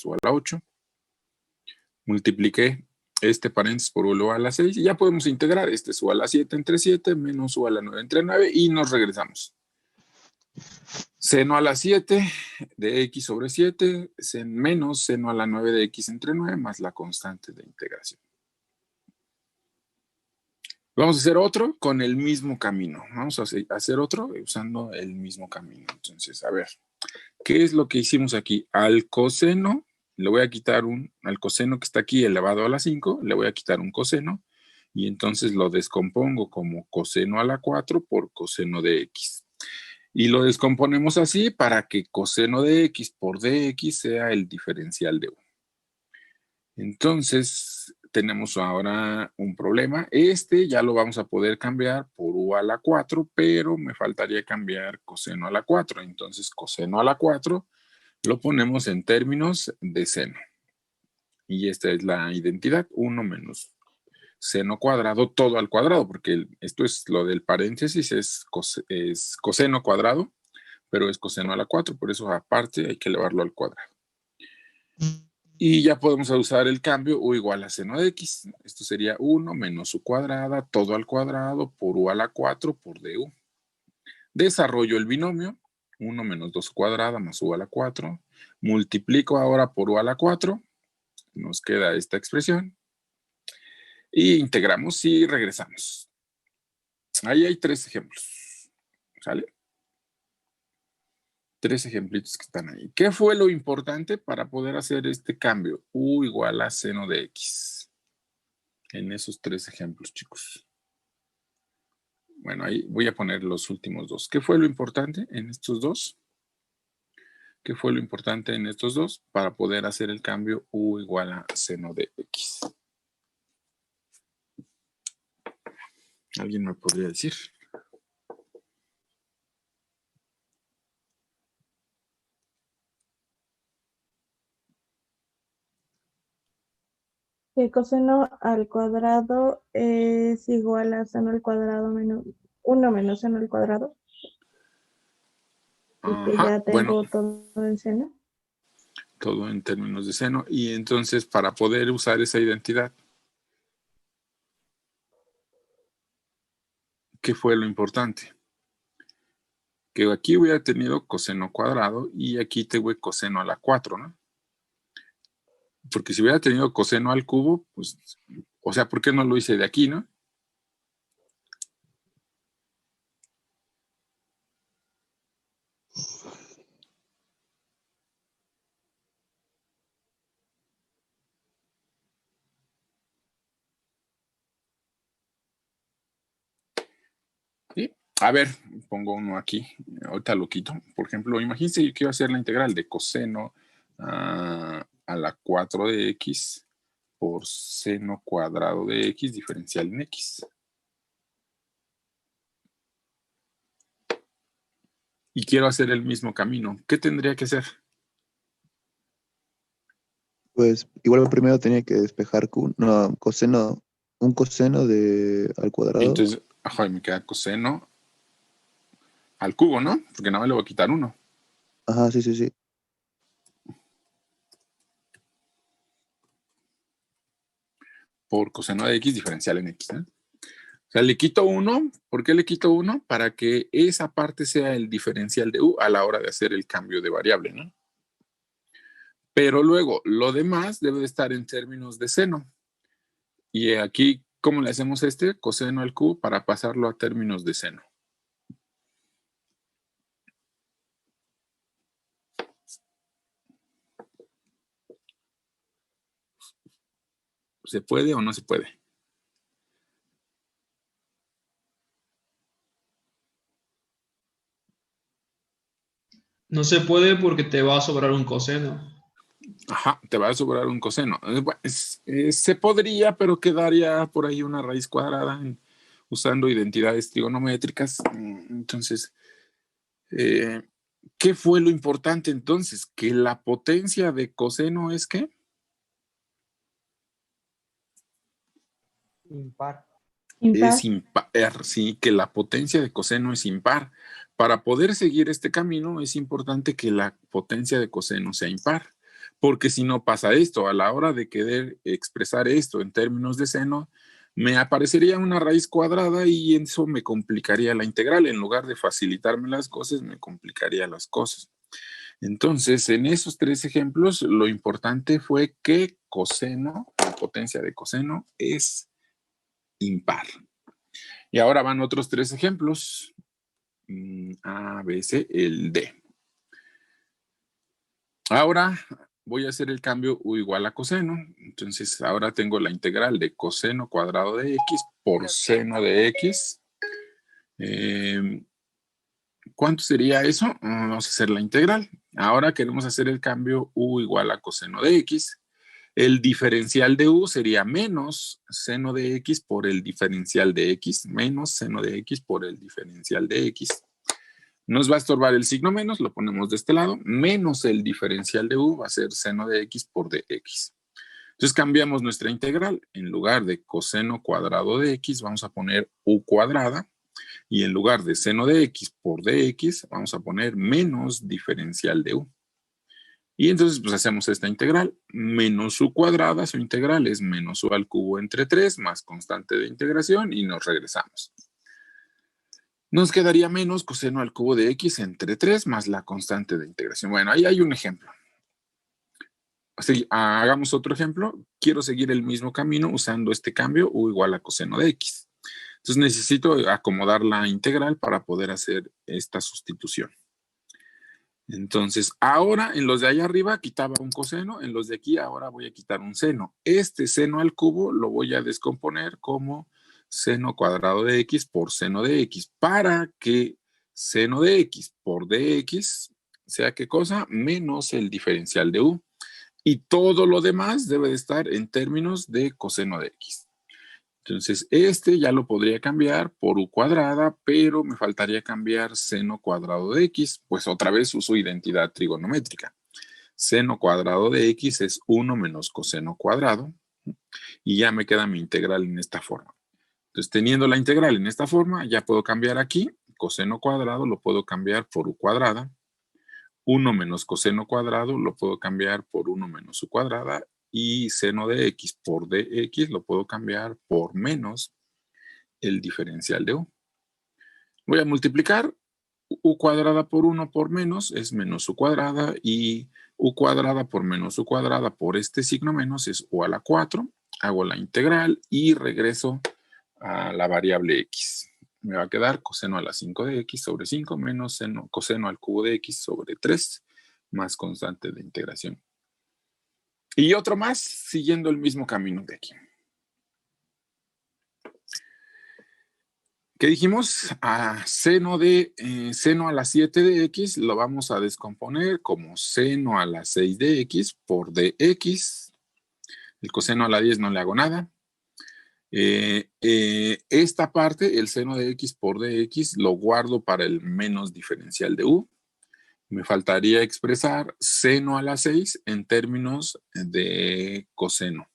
más u a la 8. Multipliqué este paréntesis por u elevado a la 6 y ya podemos integrar. Este es u a la 7 entre 7 menos u a la 9 entre 9 y nos regresamos. Seno a la 7 de x sobre 7 menos seno a la 9 de x entre 9 más la constante de integración. Vamos a hacer otro con el mismo camino. Vamos a hacer otro usando el mismo camino. Entonces, a ver, ¿qué es lo que hicimos aquí? Al coseno, le voy a quitar al coseno que está aquí elevado a la 5, le voy a quitar un coseno y entonces lo descompongo como coseno a la 4 por coseno de x. Y lo descomponemos así para que coseno de x por dx sea el diferencial de u. Entonces, tenemos ahora un problema. Este ya lo vamos a poder cambiar por u a la 4, pero me faltaría cambiar coseno a la 4. Entonces, coseno a la 4 lo ponemos en términos de seno. Y esta es la identidad, 1 menos seno cuadrado, todo al cuadrado, porque esto es lo del paréntesis, es coseno cuadrado, pero es coseno a la 4, por eso aparte hay que elevarlo al cuadrado. Y ya podemos usar el cambio u igual a seno de x. Esto sería 1 menos u cuadrada, todo al cuadrado, por u a la 4 por du. Desarrollo el binomio, 1 menos 2 cuadrada más u a la 4. Multiplico ahora por u a la 4. Nos queda esta expresión. Y integramos y regresamos. Ahí hay 3 ejemplos. ¿Sale? 3 ejemplitos que están ahí. ¿Qué fue lo importante para poder hacer este cambio? U igual a seno de x. En esos 3 ejemplos, chicos. Bueno, ahí voy a poner los últimos 2. ¿Qué fue lo importante en estos 2? ¿Qué fue lo importante en estos 2 para poder hacer el cambio u igual a seno de x? ¿Alguien me podría decir? Que coseno al cuadrado es igual a seno al cuadrado menos 1 menos seno al cuadrado. Y que ya tengo todo en seno. Todo en términos de seno. Y entonces, para poder usar esa identidad, ¿qué fue lo importante? Que aquí hubiera tenido coseno cuadrado y aquí tengo coseno a la 4, ¿no? Porque si hubiera tenido coseno al cubo, pues, o sea, ¿por qué no lo hice de aquí, no? ¿Sí? A ver, pongo uno aquí, ahorita lo quito. Por ejemplo, imagínense que quiero hacer la integral de coseno a la 4 de x por seno cuadrado de x diferencial en x. Y quiero hacer el mismo camino. ¿Qué tendría que hacer? Pues igual primero tenía que despejar un coseno al cuadrado. Entonces, ajá, me queda coseno al cubo, ¿no? Porque nada más le voy a quitar 1. Ajá, sí, sí, sí. Por coseno de x diferencial en x, ¿eh? O sea, le quito 1. ¿Por qué le quito 1? Para que esa parte sea el diferencial de u a la hora de hacer el cambio de variable, ¿no? Pero luego, lo demás debe de estar en términos de seno. Y aquí, ¿cómo le hacemos coseno al cubo para pasarlo a términos de seno? ¿Se puede o no se puede? No se puede porque te va a sobrar un coseno. Ajá, te va a sobrar un coseno. Se podría, pero quedaría por ahí una raíz cuadrada usando identidades trigonométricas. Entonces, ¿qué fue lo importante entonces? Que la potencia de coseno es ¿qué? Impar. Es impar, sí, que la potencia de coseno es impar. Para poder seguir este camino es importante que la potencia de coseno sea impar. Porque si no pasa esto, a la hora de querer expresar esto en términos de seno, me aparecería una raíz cuadrada y eso me complicaría la integral. En lugar de facilitarme las cosas, me complicaría las cosas. Entonces, en esos 3 ejemplos, lo importante fue que coseno, la potencia de coseno, es impar. Y ahora van otros 3 ejemplos. A, B, C, el D. Ahora voy a hacer el cambio U igual a coseno. Entonces, ahora tengo la integral de coseno cuadrado de X por seno de X. ¿Cuánto sería eso? Vamos a hacer la integral. Ahora queremos hacer el cambio U igual a coseno de X. El diferencial de U sería menos seno de X por el diferencial de X, menos seno de X por el diferencial de X. Nos va a estorbar el signo menos, lo ponemos de este lado, menos el diferencial de U va a ser seno de X por dx. Entonces cambiamos nuestra integral. En lugar de coseno cuadrado de X, vamos a poner U cuadrada. Y en lugar de seno de X por dx, vamos a poner menos diferencial de U. Y entonces pues hacemos esta integral. Menos U cuadrada, su integral es menos U al cubo entre 3, más constante de integración, y nos regresamos. Nos quedaría menos coseno al cubo de X entre 3 más la constante de integración. Bueno, ahí hay un ejemplo. Así, hagamos otro ejemplo. Quiero seguir el mismo camino usando este cambio U igual a coseno de X. Entonces necesito acomodar la integral para poder hacer esta sustitución. Entonces, ahora en los de allá arriba quitaba un coseno, en los de aquí ahora voy a quitar un seno. Este seno al cubo lo voy a descomponer como seno cuadrado de X por seno de X, para que seno de X por dx sea ¿qué cosa? Menos el diferencial de U. Y todo lo demás debe de estar en términos de coseno de X. Entonces, este ya lo podría cambiar por U cuadrada, pero me faltaría cambiar seno cuadrado de X, pues otra vez uso identidad trigonométrica. Seno cuadrado de X es 1 menos coseno cuadrado, y ya me queda mi integral en esta forma. Entonces, teniendo la integral en esta forma, ya puedo cambiar aquí, coseno cuadrado lo puedo cambiar por U cuadrada, 1 menos coseno cuadrado lo puedo cambiar por 1 menos U cuadrada, y seno de X por dx lo puedo cambiar por menos el diferencial de U. Voy a multiplicar U cuadrada por 1 por menos es menos U cuadrada, y U cuadrada por menos U cuadrada por este signo menos es U a la 4. Hago la integral y regreso a la variable X. Me va a quedar coseno a la 5 de X sobre 5 menos coseno al cubo de X sobre 3 más constante de integración. Y otro más, siguiendo el mismo camino de aquí. ¿Qué dijimos? A seno a la 7 de X lo vamos a descomponer como seno a la 6 de X por dx. El coseno a la 10 no le hago nada. Esta parte, el seno de X por dx, lo guardo para el menos diferencial de U. Me faltaría expresar seno a la 6 en términos de coseno.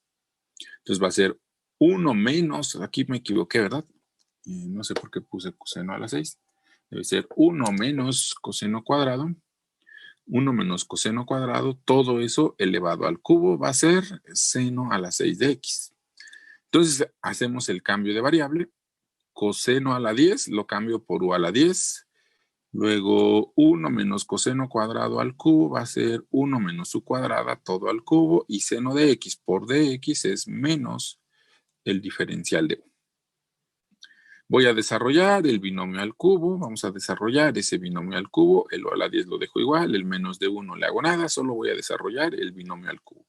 Entonces va a ser 1 menos, aquí me equivoqué, ¿verdad? No sé por qué puse coseno a la 6. Debe ser 1 menos coseno cuadrado. 1 menos coseno cuadrado, todo eso elevado al cubo va a ser seno a la 6 de X. Entonces hacemos el cambio de variable. Coseno a la 10 lo cambio por U a la 10. Luego 1 menos coseno cuadrado al cubo va a ser 1 menos U cuadrada todo al cubo, y seno de X por dx es menos el diferencial de U. Voy a desarrollar el binomio al cubo. Vamos a desarrollar ese binomio al cubo. El U a la 10 lo dejo igual. El menos de 1 no le hago nada. Solo voy a desarrollar el binomio al cubo.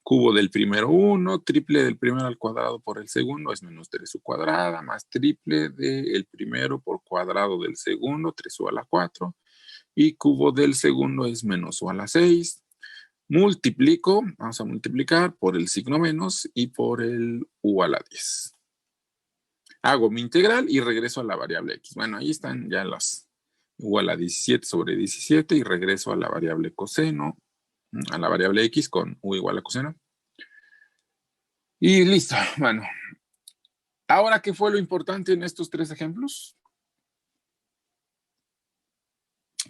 Cubo del primero 1, triple del primero al cuadrado por el segundo es menos 3U cuadrada, más triple del primero por cuadrado del segundo, 3U a la 4. Y cubo del segundo es menos U a la 6. Multiplico, vamos a multiplicar por el signo menos y por el U a la 10. Hago mi integral y regreso a la variable X. Bueno, ahí están ya las U a la 17 sobre 17, y regreso a la variable coseno, a la variable X con U igual a coseno. Y listo. Bueno, ahora, ¿qué fue lo importante en estos 3 ejemplos?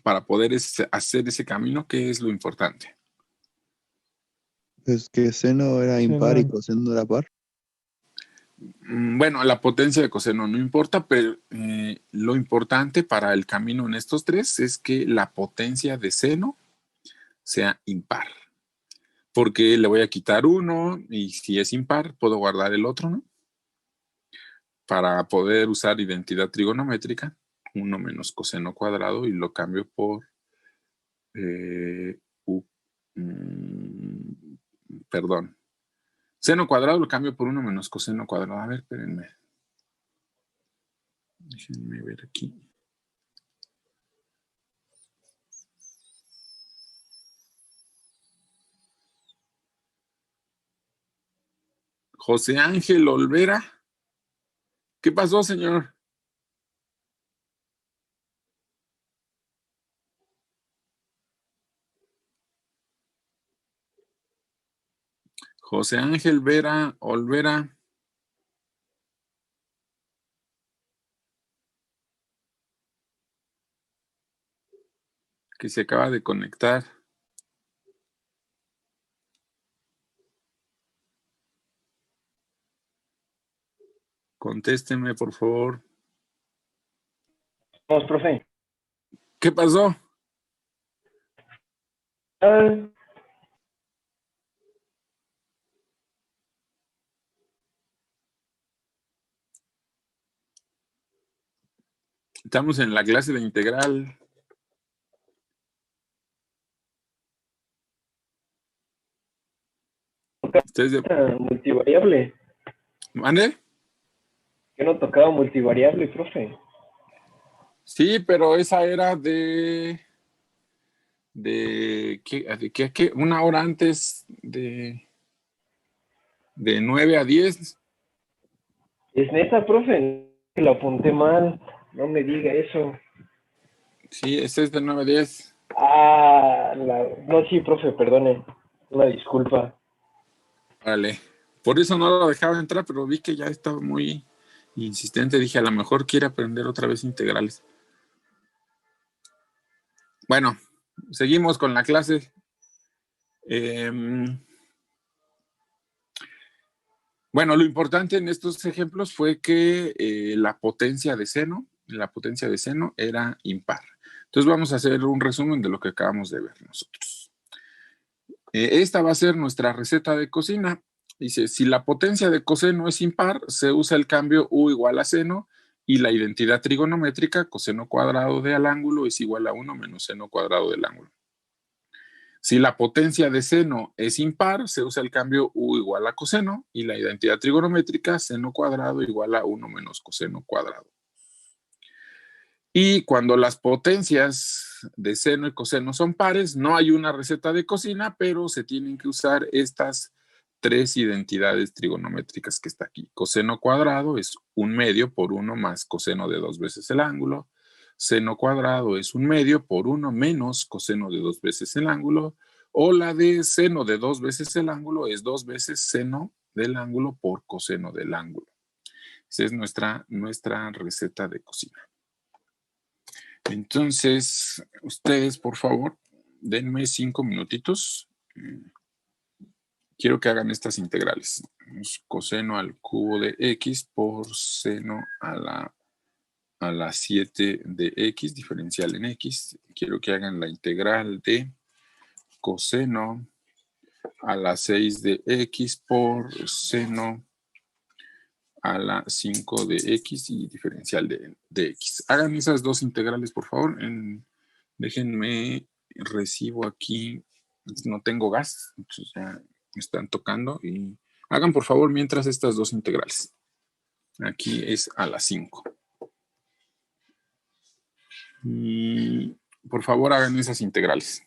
Para poder hacer ese camino, ¿qué es lo importante? Es que seno era impar y Seno. coseno era par. Bueno, la potencia de coseno no importa, pero lo importante para el camino en estos tres es que la potencia de seno sea impar. Porque le voy a quitar uno y si es impar, puedo guardar el otro, ¿no? Para poder usar identidad trigonométrica, 1 menos coseno cuadrado y lo cambio por u, perdón. Seno cuadrado lo cambio por 1 menos coseno cuadrado. A ver, espérenme. Déjenme ver aquí. José Ángel Olvera. ¿Qué pasó, señor? José Ángel Vera Olvera. Que se acaba de conectar. Contésteme, por favor. Vamos, profe. ¿Qué pasó? Ah, Estamos en la clase de integral. ¿Ustedes de... multivariable. ¿Mande? Que no tocaba multivariable, profe. Sí, pero esa era ¿qué? Una hora antes de 9 a 10. Es neta, profe, que lo apunté mal. No me diga eso. Sí, ese es de 9 a 10. No, sí, profe, perdone. Una disculpa. Vale. Por eso no lo dejaba entrar, pero vi que ya estaba muy insistente. Dije, a lo mejor quiere aprender otra vez integrales. Bueno, seguimos con la clase. Bueno, lo importante en estos ejemplos fue que la potencia de seno era impar. Entonces vamos a hacer un resumen de lo que acabamos de ver nosotros. Esta va a ser nuestra receta de cocina. Dice, si la potencia de coseno es impar, se usa el cambio u igual a seno y la identidad trigonométrica, coseno cuadrado del ángulo es igual a 1 menos seno cuadrado del ángulo. Si la potencia de seno es impar, se usa el cambio u igual a coseno y la identidad trigonométrica, seno cuadrado igual a 1 menos coseno cuadrado. Y cuando las potencias de seno y coseno son pares, no hay una receta de cocina, pero se tienen que usar estas tres identidades trigonométricas que está aquí. Coseno cuadrado es 1/2 por 1 más coseno de 2 veces el ángulo. Seno cuadrado es 1/2 por 1 menos coseno de 2 veces el ángulo. O la de seno de 2 veces el ángulo es 2 veces seno del ángulo por coseno del ángulo. Esa es nuestra receta de cocina. Entonces, ustedes, por favor, denme 5 minutitos. Quiero que hagan estas integrales. Coseno al cubo de x por seno a la 7 de x, diferencial en x. Quiero que hagan la integral de coseno a la 6 de x por seno a la 5 de x y diferencial de x. Hagan esas dos integrales, por favor. Déjenme, recibo aquí, no tengo gas, entonces ya me están tocando. Y hagan, por favor, mientras estas dos integrales. Aquí es a la 5. Y por favor, hagan esas integrales.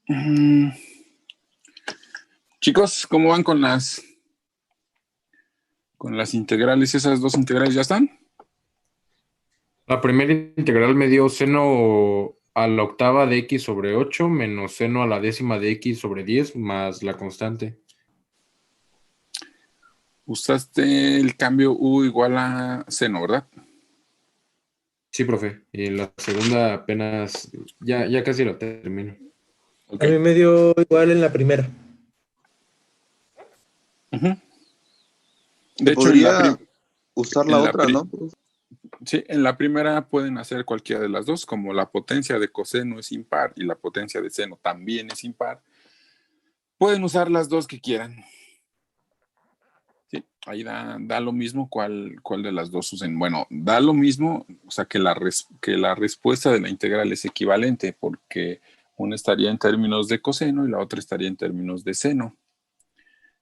Mm, Chicos, ¿cómo van con las integrales? ¿Esas dos integrales ya están? La primera integral me dio seno a la octava de x sobre 8 menos seno a la décima de x sobre 10 más la constante. Usaste el cambio u igual a seno, ¿verdad? Sí, profe. Y la segunda apenas, ya casi la termino. Ok. A mí me dio igual en la primera. Ujú. Se De hecho, en la, podría usar la en la otra, pri- ¿no? sí, en la primera pueden hacer cualquiera de las dos, como la potencia de coseno es impar y la potencia de seno también es impar. Pueden usar las dos que quieran. Sí, ahí da lo mismo cuál de las dos usen. Bueno, da lo mismo, o sea, que la respuesta de la integral es equivalente, porque una estaría en términos de coseno y la otra estaría en términos de seno.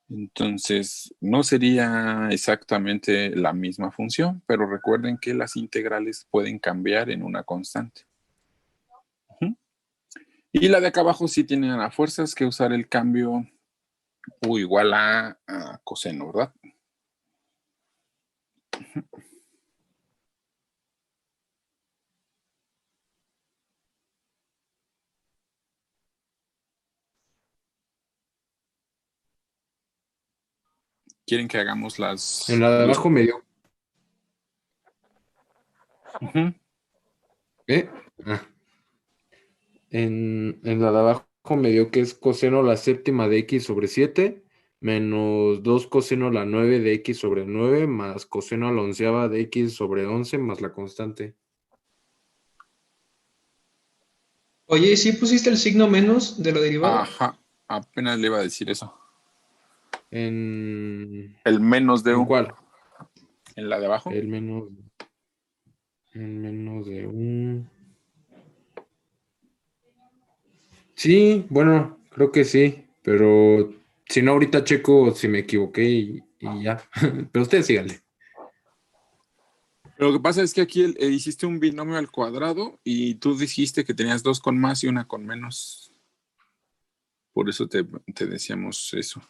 Entonces, no sería exactamente la misma función, pero recuerden que las integrales pueden cambiar en una constante. Ujú. Y la de acá abajo sí tienen a fuerzas que usar el cambio u igual a coseno, ¿verdad? ¿Quieren que hagamos las En la de dos? abajo me dio... Ujú. ¿Eh? Ah. En la de abajo me dio que es coseno a la séptima de x sobre 7 menos 2 coseno a la 9 de x sobre 9 más coseno a la onceava de x sobre 11 más la constante. Oye, ¿y sí pusiste el signo menos de lo derivado? Ajá, apenas le iba a decir eso. ¿En El menos de U cuál? en la de abajo. El menos de un... Sí, bueno, creo que sí, pero si no, ahorita checo si me equivoqué y ya. Pero ustedes síganle. Lo que pasa es que aquí hiciste un binomio al cuadrado y tú dijiste que tenías dos con más y una con menos. Por eso te decíamos eso.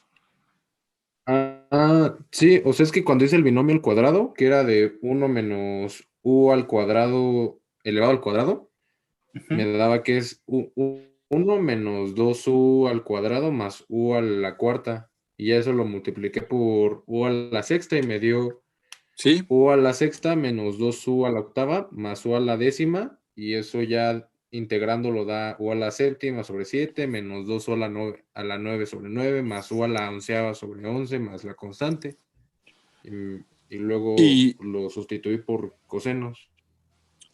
Sí, o sea, es que cuando hice el binomio al cuadrado, que era de 1 menos u al cuadrado elevado al cuadrado, me daba que es 1 menos 2u al cuadrado más u a la cuarta. Y ya eso lo multipliqué por u a la sexta y me dio Sí, u a la sexta menos 2u a la octava más u a la décima. Y eso ya integrándolo da u a la séptima sobre 7 menos 2u a la 9 sobre 9 más u a la onceava sobre 11 más la constante. Y luego y lo sustituí por cosenos.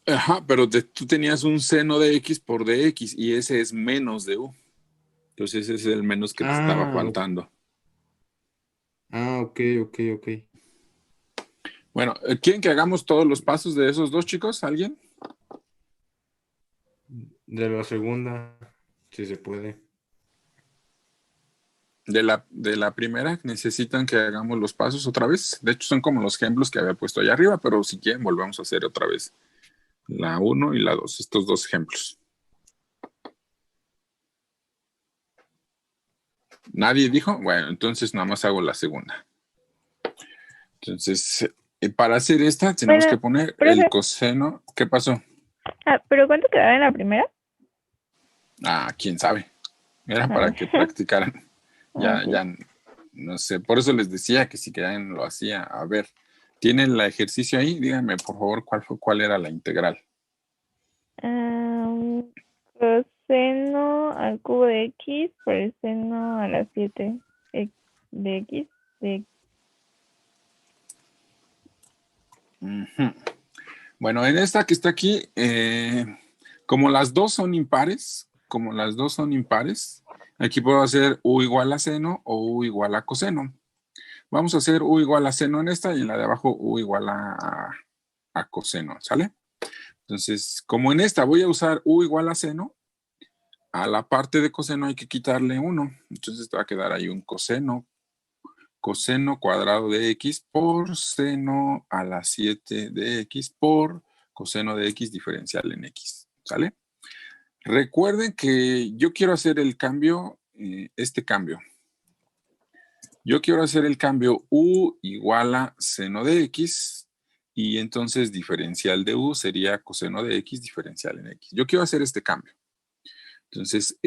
ajá, pero tú tenías un seno de X por dx y ese es menos de U. Entonces ese es el menos que te estaba Ah, faltando. ok. Bueno, ¿quieren que hagamos todos los pasos de esos dos, chicos? ¿Alguien? De la segunda, si se puede. De la primera, necesitan que hagamos los pasos otra vez. De hecho, son como los ejemplos que había puesto allá arriba, pero si quieren, volvemos a hacer otra vez la 1 y la 2, estos dos ejemplos. ¿Nadie dijo? Bueno, entonces nada más hago la segunda. Entonces, para hacer esta, tenemos Bueno, que poner profe. el coseno. ¿Qué pasó? ¿Pero cuánto quedaba en la primera? Quién sabe. Era Ah, para que practicaran. Ya, ok. ya, no sé. Por eso les decía que si querían lo hacía. A ver, ¿tienen el ejercicio ahí? Díganme, por favor, cuál era la integral. Coseno al cubo de x por el seno a las 7 de x de Ujú. Bueno, en esta que está aquí, como las dos son impares, aquí puedo hacer u igual a seno o u igual a coseno. Vamos a hacer u igual a seno en esta y en la de abajo u igual a coseno, ¿sale? Entonces, como en esta voy a usar u igual a seno, a la parte de coseno hay que quitarle 1. Entonces te va a quedar ahí un coseno cuadrado de x por seno a la 7 de x por coseno de x diferencial en x, ¿sale? Recuerden que yo quiero hacer el cambio, este cambio. Yo quiero hacer el cambio u igual a seno de x y entonces diferencial de u sería coseno de x diferencial en x. Yo quiero hacer este cambio. Entonces,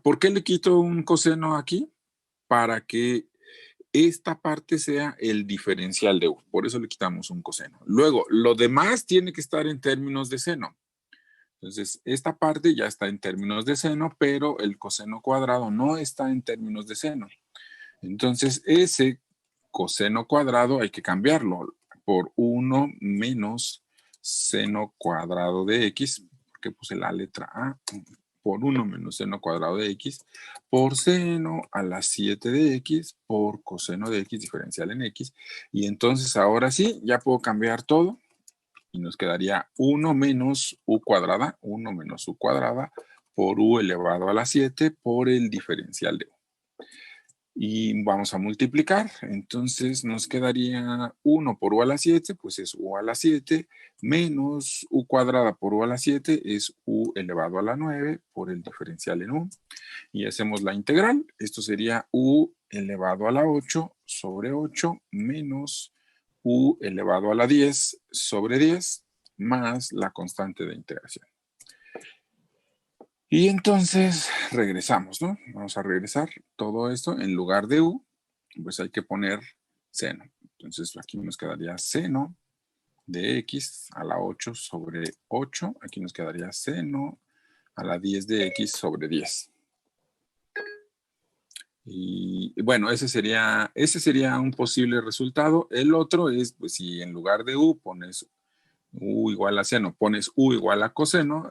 ¿por qué le quito un coseno aquí? Para que esta parte sea el diferencial de u. Por eso le quitamos un coseno. Luego, lo demás tiene que estar en términos de seno. Entonces, esta parte ya está en términos de seno, pero el coseno cuadrado no está en términos de seno. Entonces, ese coseno cuadrado hay que cambiarlo por 1 menos seno cuadrado de x, porque puse la letra A, por 1 menos seno cuadrado de x, por seno a la 7 de x, por coseno de x diferencial en x. Y entonces, ahora sí, ya puedo cambiar todo. Y nos quedaría 1 menos u cuadrada, 1 menos u cuadrada, por u elevado a la 7 por el diferencial de u. Y vamos a multiplicar, entonces nos quedaría 1 por u a la 7, pues es u a la 7, menos u cuadrada por u a la 7 es u elevado a la 9 por el diferencial en u. Y hacemos la integral, esto sería u elevado a la 8 sobre 8 menos u elevado a la 10 sobre 10 más la constante de integración. Y entonces regresamos, ¿no? Vamos a regresar todo esto. En lugar de u, pues hay que poner seno. Entonces aquí nos quedaría seno de x a la 8 sobre 8. Aquí nos quedaría seno a la 10 de x sobre 10. Y bueno, ese sería un posible resultado. El otro es, pues si en lugar de u pones u igual a seno, pones u igual a coseno,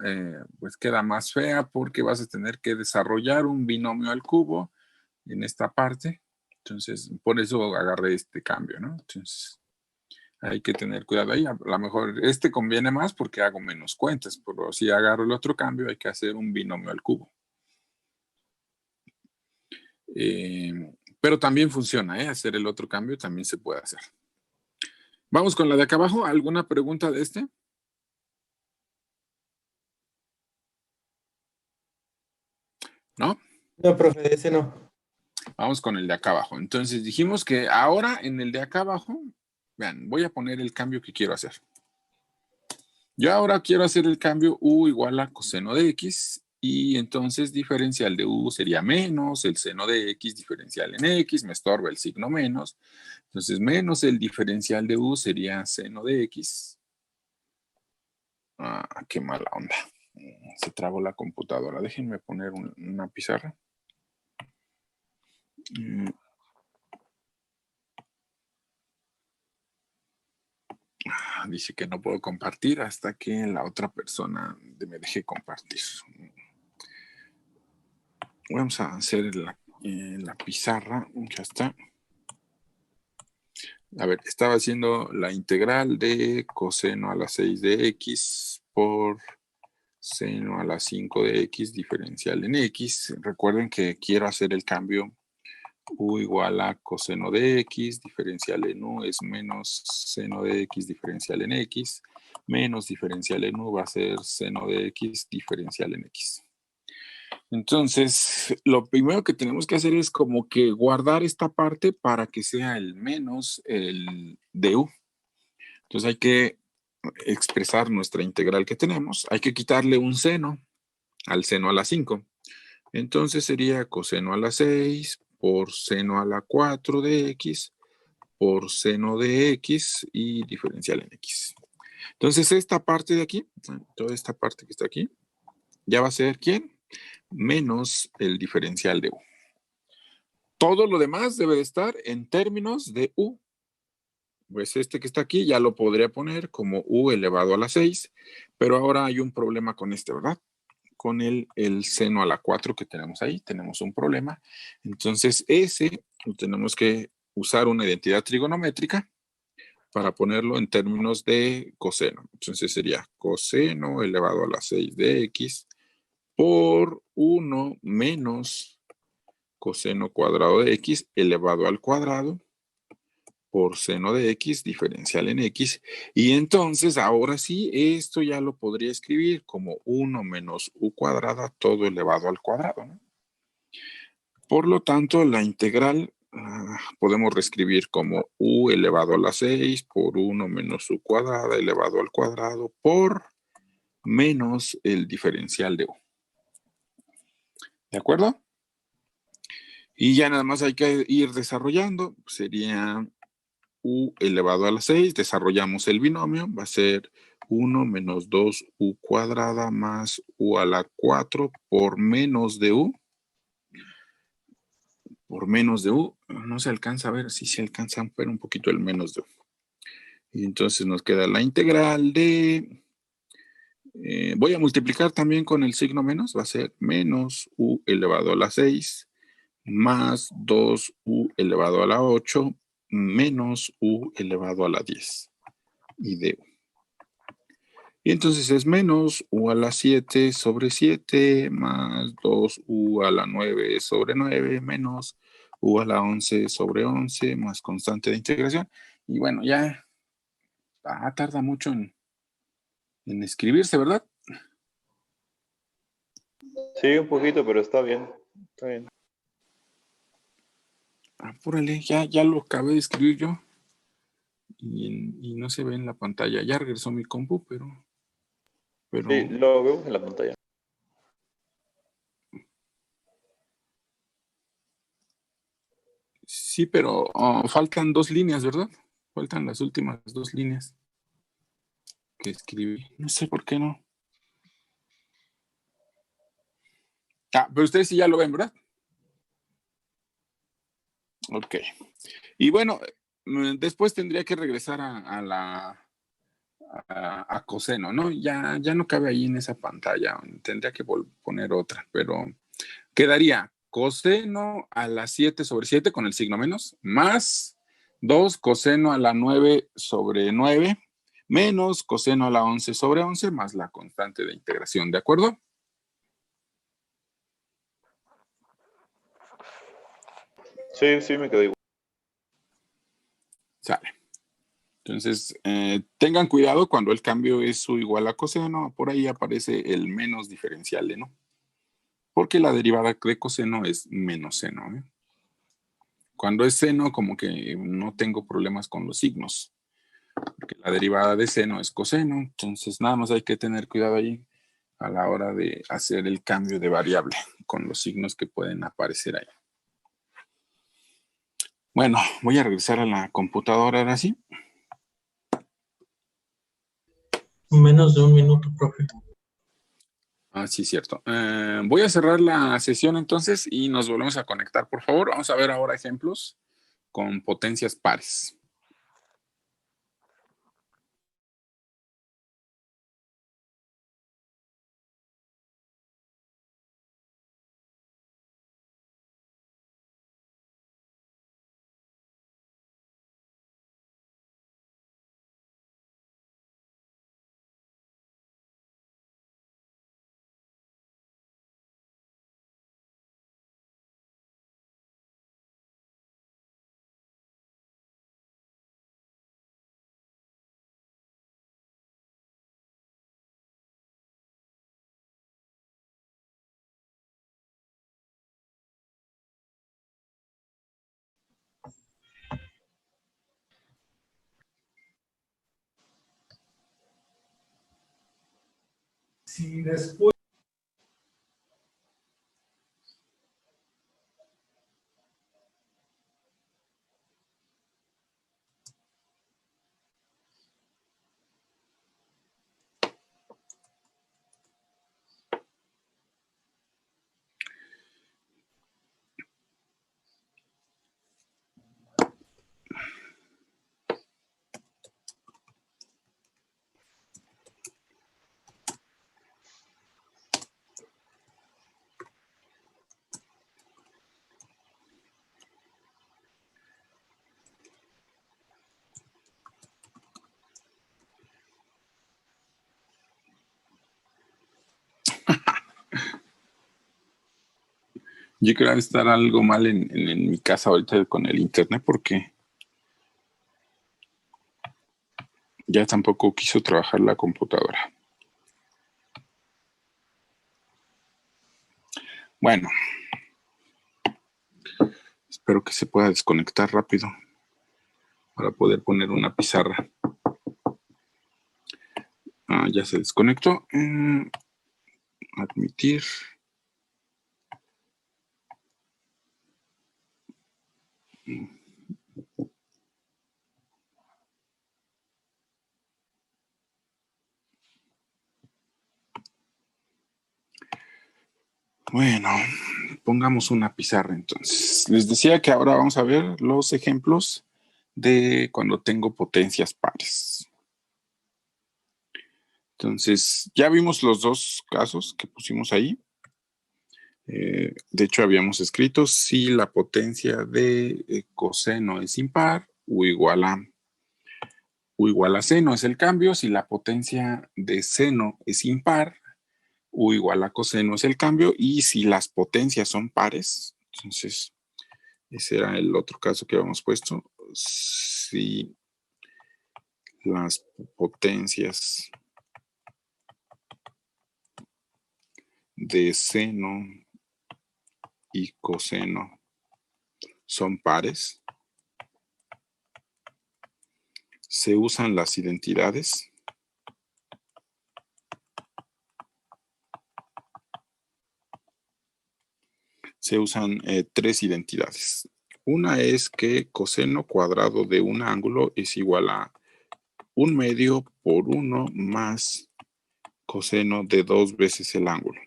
pues queda más fea porque vas a tener que desarrollar un binomio al cubo en esta parte. Entonces, por eso agarré este cambio, ¿no? Entonces, hay que tener cuidado ahí. A lo mejor este conviene más porque hago menos cuentas, pero si agarro el otro cambio hay que hacer un binomio al cubo. Pero también funciona, hacer el otro cambio también se puede hacer. Vamos con la de acá abajo. ¿Alguna pregunta de este? ¿No? No, profe, ese no. Vamos con el de acá abajo. Entonces dijimos que ahora en el de acá abajo, vean, voy a poner el cambio que quiero hacer. Yo ahora quiero hacer el cambio u igual a coseno de x y entonces diferencial de u sería menos el seno de x diferencial en x, me estorba el signo menos. Entonces menos el diferencial de u sería seno de x. Ah, qué mala onda. Se trabó la computadora. Déjenme poner una pizarra. Dice que no puedo compartir hasta que la otra persona me deje compartir. Vamos a hacer la pizarra. Ya está. A ver, estaba haciendo la integral de coseno a la 6 de x por seno a la 5 de x diferencial en x. Recuerden que quiero hacer el cambio u igual a coseno de x diferencial en u es menos seno de x diferencial en x, menos diferencial en u va a ser seno de x diferencial en x. Entonces, lo primero que tenemos que hacer es como que guardar esta parte para que sea el menos el de u. Entonces hay que expresar nuestra integral que tenemos. Hay que quitarle un seno al seno a la 5. Entonces sería coseno a la 6 por seno a la 4 de x por seno de x y diferencial en x. Entonces esta parte de aquí, toda esta parte que está aquí, ya va a ser ¿quién? Menos el diferencial de u. Todo lo demás debe de estar en términos de u. Pues este que está aquí ya lo podría poner como u elevado a la 6, pero ahora hay un problema con este, ¿verdad? Con el seno a la 4 que tenemos ahí, tenemos un problema. Entonces ese tenemos que usar una identidad trigonométrica para ponerlo en términos de coseno. Entonces sería coseno elevado a la 6 de x por 1 menos coseno cuadrado de x elevado al cuadrado por seno de x diferencial en x. Y entonces, ahora sí, esto ya lo podría escribir como 1 menos u cuadrada todo elevado al cuadrado, ¿no? Por lo tanto, la integral podemos reescribir como u elevado a la 6 por 1 menos u cuadrada elevado al cuadrado por menos el diferencial de u. ¿De acuerdo? Y ya nada más hay que ir desarrollando. Sería u elevado a la 6. Desarrollamos el binomio. Va a ser 1 menos 2u cuadrada más u a la 4 por menos de u. Por menos de u. No se alcanza a ver. Sí se alcanza a ver un poquito el menos de u. Y entonces nos queda la integral de... voy a multiplicar también con el signo menos. Va a ser menos u elevado a la 6 más 2u elevado a la 8 menos u elevado a la 10 y de u. Y entonces es menos u a la 7 sobre 7 más 2u a la 9 sobre 9 menos u a la 11 sobre 11 más constante de integración. Y bueno, ya tarda mucho en escribirse, ¿verdad? Sí, un poquito, pero está bien. Está bien. Apúrale, ya lo acabé de escribir yo. Y no se ve en la pantalla. Ya regresó mi compu, pero... Sí, lo vemos en la pantalla. Sí, pero faltan 2 líneas, ¿verdad? Faltan las últimas 2 líneas que escribí. No sé por qué no. Pero ustedes sí ya lo ven, ¿verdad? Ok. Y bueno, después tendría que regresar a coseno, ¿no? Ya no cabe ahí en esa pantalla. Tendría que poner otra, pero quedaría coseno a la 7 sobre 7 con el signo menos, más 2 coseno a la 9 sobre 9, menos coseno a la 11 sobre 11, más la constante de integración, ¿de acuerdo? Sí, me quedó igual. Sale. Entonces, tengan cuidado cuando el cambio es u igual a coseno, por ahí aparece el menos diferencial de no. Porque la derivada de coseno es menos seno, ¿eh? Cuando es seno, como que no tengo problemas con los signos. Porque la derivada de seno es coseno, entonces nada más hay que tener cuidado ahí a la hora de hacer el cambio de variable con los signos que pueden aparecer ahí. Bueno, voy a regresar a la computadora ahora sí. Menos de un minuto, profe. Sí, cierto. Voy a cerrar la sesión entonces y nos volvemos a conectar, por favor. Vamos a ver ahora ejemplos con potencias pares. Si después... Yo creo que estar algo mal en mi casa ahorita con el internet porque Ya tampoco quiso trabajar la computadora. Bueno. Espero que se pueda desconectar rápido para poder poner una pizarra. Ya se desconectó. Admitir. Bueno, pongamos una pizarra entonces. Les decía que ahora vamos a ver los ejemplos de cuando tengo potencias pares. Entonces, ya vimos los dos casos que pusimos ahí. De hecho, habíamos escrito si la potencia de coseno es impar, U igual a seno es el cambio. Si la potencia de seno es impar, U igual a coseno es el cambio. Y si las potencias son pares, entonces ese era el otro caso que habíamos puesto. Si las potencias de seno y coseno son pares, se usan las identidades. Se usan tres identidades. Una es que coseno cuadrado de un ángulo es igual a 1/2 por 1 más coseno de 2 veces el ángulo.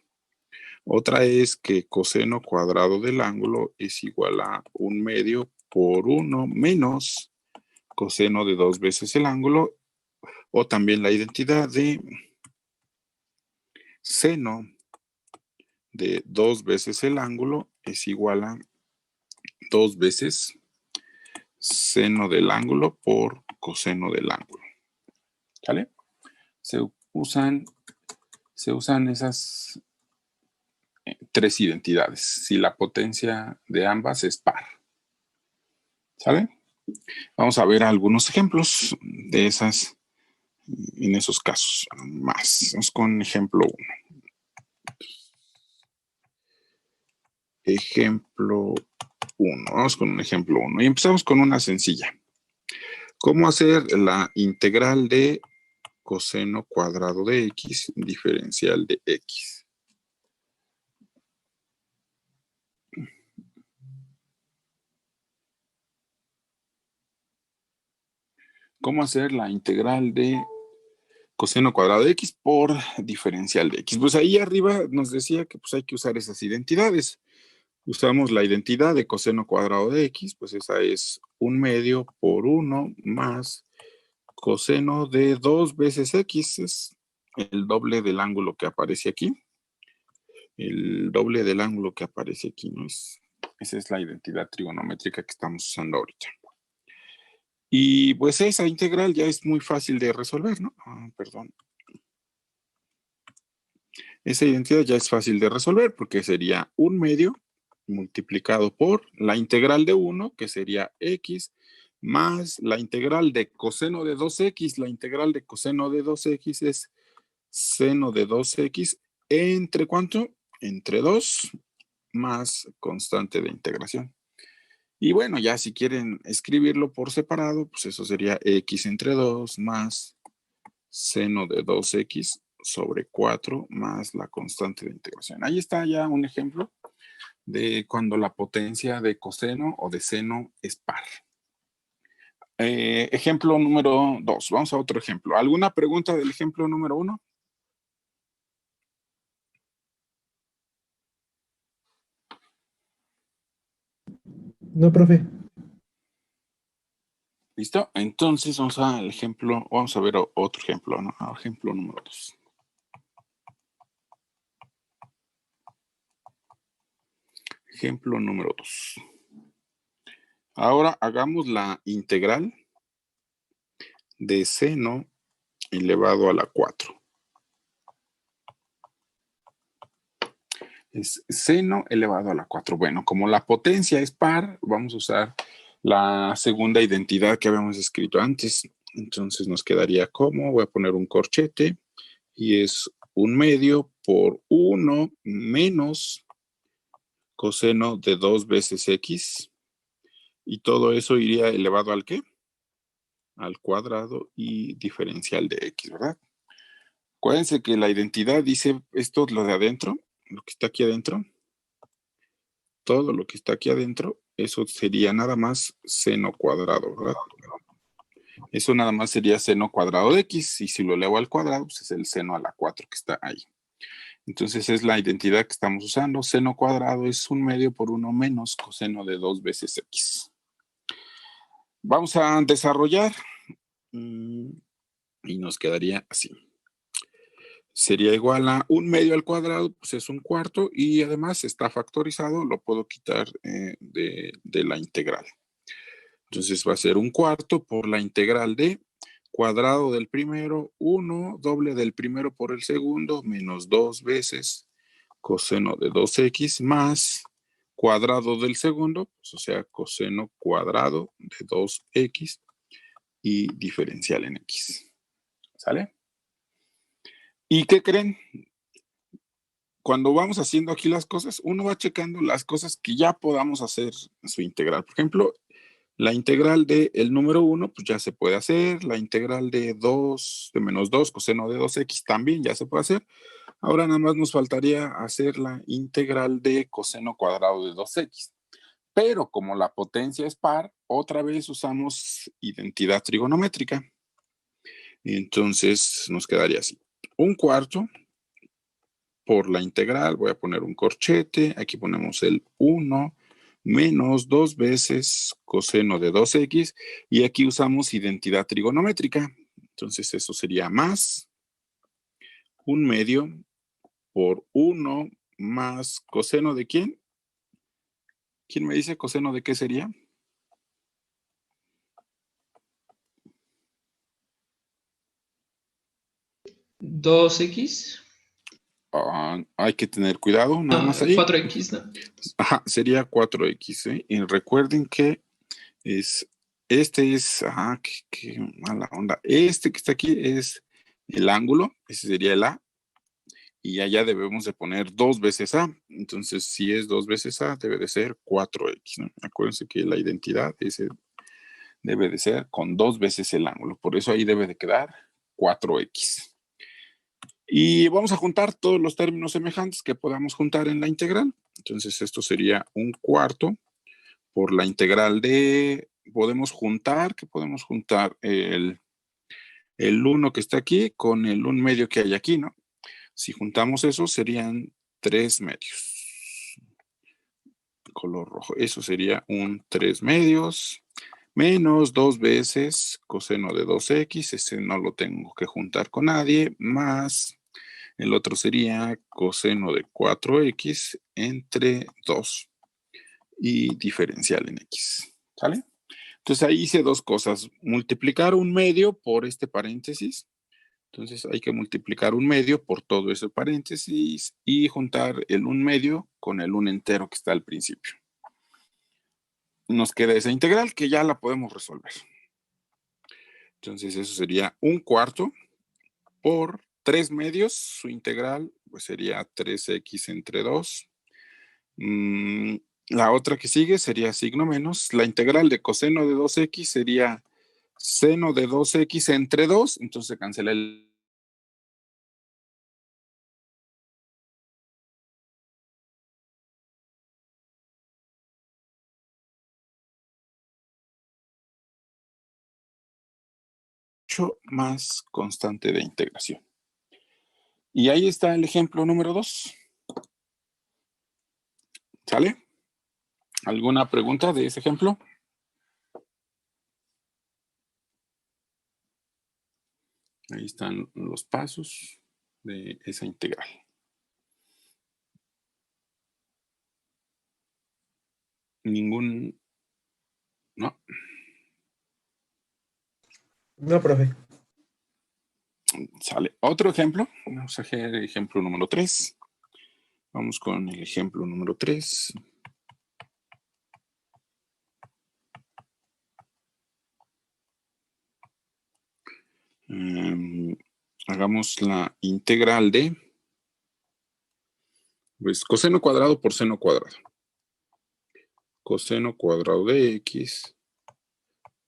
Otra es que coseno cuadrado del ángulo es igual a 1/2 por 1 menos coseno de 2 veces el ángulo. O también la identidad de seno de 2 veces el ángulo es igual a 2 veces seno del ángulo por coseno del ángulo. ¿Sale? Se usan esas tres identidades si la potencia de ambas es par. ¿Sale? Vamos a ver algunos ejemplos de esas, en esos casos más. Vamos con ejemplo 1. Ejemplo 1. Vamos con un ejemplo 1. Y empezamos con una sencilla. ¿Cómo hacer la integral de coseno cuadrado de x diferencial de x? ¿Cómo hacer la integral de coseno cuadrado de x por diferencial de x? Pues ahí arriba nos decía que pues hay que usar esas identidades. Usamos la identidad de coseno cuadrado de x, pues esa es 1/2 por 1 más coseno de 2 veces x, es el doble del ángulo que aparece aquí. El doble del ángulo que aparece aquí, ¿no? Esa es la identidad trigonométrica que estamos usando ahorita. Y pues esa integral ya es muy fácil de resolver, ¿no? Perdón. Esa identidad ya es fácil de resolver porque sería 1/2 multiplicado por la integral de 1, que sería x, más la integral de coseno de 2x. La integral de coseno de 2x es seno de 2x entre ¿cuánto? Entre 2 más constante de integración. Y bueno, ya si quieren escribirlo por separado, pues eso sería x entre 2 más seno de 2x sobre 4 más la constante de integración. Ahí está ya un ejemplo de cuando la potencia de coseno o de seno es par. Ejemplo número 2. Vamos a otro ejemplo. ¿Alguna pregunta del ejemplo número 1? No, profe. ¿Listo? Entonces vamos a ver otro ejemplo, ¿no? Ejemplo número 2. Ejemplo número 2. Ahora hagamos la integral de seno elevado a la 4. Es seno elevado a la 4. Bueno, como la potencia es par, vamos a usar la segunda identidad que habíamos escrito antes. Entonces nos quedaría como, voy a poner un corchete, y es 1/2 por 1 menos coseno de 2 veces x. Y todo eso iría elevado ¿al qué? Al cuadrado y diferencial de x, ¿verdad? Acuérdense que la identidad dice esto, lo de adentro, lo que está aquí adentro. Todo lo que está aquí adentro, eso sería nada más seno cuadrado, ¿verdad? Eso nada más sería seno cuadrado de x, y si lo elevo al cuadrado, pues es el seno a la 4 que está ahí. Entonces es la identidad que estamos usando. Seno cuadrado es 1/2 por 1 menos coseno de 2 veces x. Vamos a desarrollar y nos quedaría así. Sería igual a 1/2 al cuadrado, pues es 1/4, y además está factorizado, lo puedo quitar de la integral. Entonces va a ser 1/4 por la integral de cuadrado del primero, 1 doble del primero por el segundo, menos 2 veces coseno de 2x, más cuadrado del segundo, pues, o sea, coseno cuadrado de 2x y diferencial en x. ¿Sale? ¿Y qué creen? Cuando vamos haciendo aquí las cosas, uno va checando las cosas que ya podamos hacer en su integral. Por ejemplo, la integral del número 1, pues ya se puede hacer. La integral de menos 2 coseno de 2x también ya se puede hacer. Ahora nada más nos faltaría hacer la integral de coseno cuadrado de 2x. Pero como la potencia es par, otra vez usamos identidad trigonométrica. Entonces nos quedaría así. 1/4 por la integral, voy a poner un corchete, aquí ponemos el 1 menos 2 veces coseno de 2x, y aquí usamos identidad trigonométrica. Entonces eso sería más 1/2 por 1 más coseno de ¿quién? ¿Quién me dice coseno de qué sería? ¿2x? Hay que tener cuidado, nada más ahí. 4x, ¿no? Ajá, sería 4x, ¿eh? Y recuerden que qué mala onda. Este que está aquí es el ángulo, ese sería el A, y allá debemos de poner 2 veces A. Entonces, si es 2 veces A, debe de ser 4x, ¿no? Acuérdense que la identidad debe de ser con 2 veces el ángulo. Por eso ahí debe de quedar 4x. Y vamos a juntar todos los términos semejantes que podamos juntar en la integral. Entonces, esto sería 1/4 por la integral de, podemos juntar el 1 que está aquí con el 1/2 que hay aquí, ¿no? Si juntamos eso, serían 3/2. Color rojo. Eso sería un 3/2 menos 2 veces coseno de 2x. Ese no lo tengo que juntar con nadie. Más el otro sería coseno de 4x entre 2 y diferencial en x. ¿Sale? Entonces ahí hice dos cosas. Multiplicar 1/2 por este paréntesis. Entonces hay que multiplicar 1/2 por todo ese paréntesis y juntar el 1/2 con el 1 entero que está al principio. Nos queda esa integral que ya la podemos resolver. Entonces eso sería 1/4 por 3/2. Su integral pues sería 3x entre 2. La otra que sigue sería signo menos. La integral de coseno de 2x sería seno de 2x entre 2. Entonces se cancela el más constante de integración. Y ahí está el ejemplo número 2. ¿Sale? ¿Alguna pregunta de ese ejemplo? Ahí están los pasos de esa integral. Ningún... No. No, profe. Sale. Otro ejemplo. Vamos a hacer el ejemplo número 3. Vamos con el ejemplo número 3. Hagamos la integral de, pues, coseno cuadrado por seno cuadrado. Coseno cuadrado de x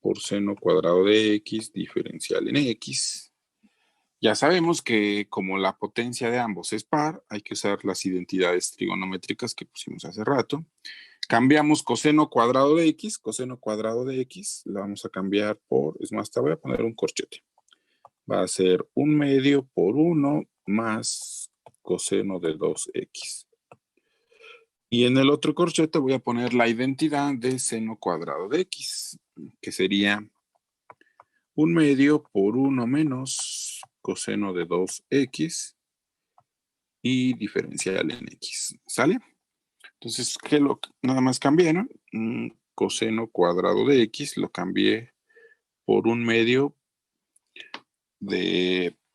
por seno cuadrado de x diferencial en x. Ya sabemos que como la potencia de ambos es par, hay que usar las identidades trigonométricas que pusimos hace rato. Cambiamos coseno cuadrado de x, la vamos a cambiar por, es más, te voy a poner un corchete. Va a ser 1/2 por 1 más coseno de 2x. Y en el otro corchete voy a poner la identidad de seno cuadrado de x, que sería 1/2 por 1 menos coseno de 2x y diferencial en x. ¿Sale? Entonces, nada más cambié, ¿no? Coseno cuadrado de x lo cambié por 1/2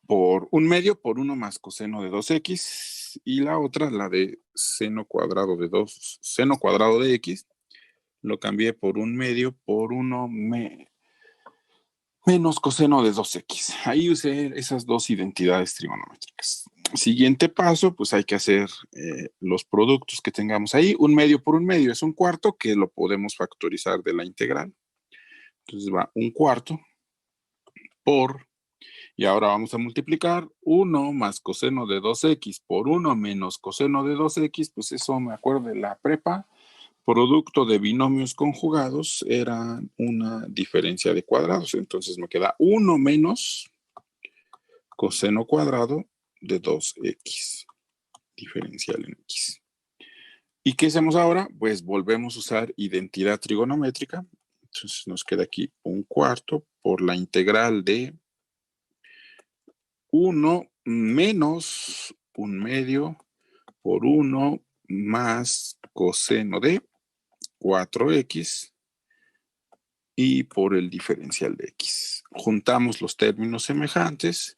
por 1/2 por 1 más coseno de 2x, y la otra, la de seno cuadrado de x, lo cambié por 1/2 por 1 menos coseno de 2x. Ahí usé esas dos identidades trigonométricas. Siguiente paso, pues hay que hacer los productos que tengamos ahí. 1/2 por 1/2 es 1/4, que lo podemos factorizar de la integral. Entonces va 1/4 por, y ahora vamos a multiplicar 1 más coseno de 2x por 1 menos coseno de 2x, pues eso me acuerdo de la prepa. Producto de binomios conjugados era una diferencia de cuadrados. Entonces me queda 1 menos coseno cuadrado de 2x, diferencial en x. ¿Y qué hacemos ahora? Pues volvemos a usar identidad trigonométrica. Entonces nos queda aquí 1/4 por la integral de 1 menos 1/2 por 1 más coseno de 4x y por el diferencial de x. Juntamos los términos semejantes.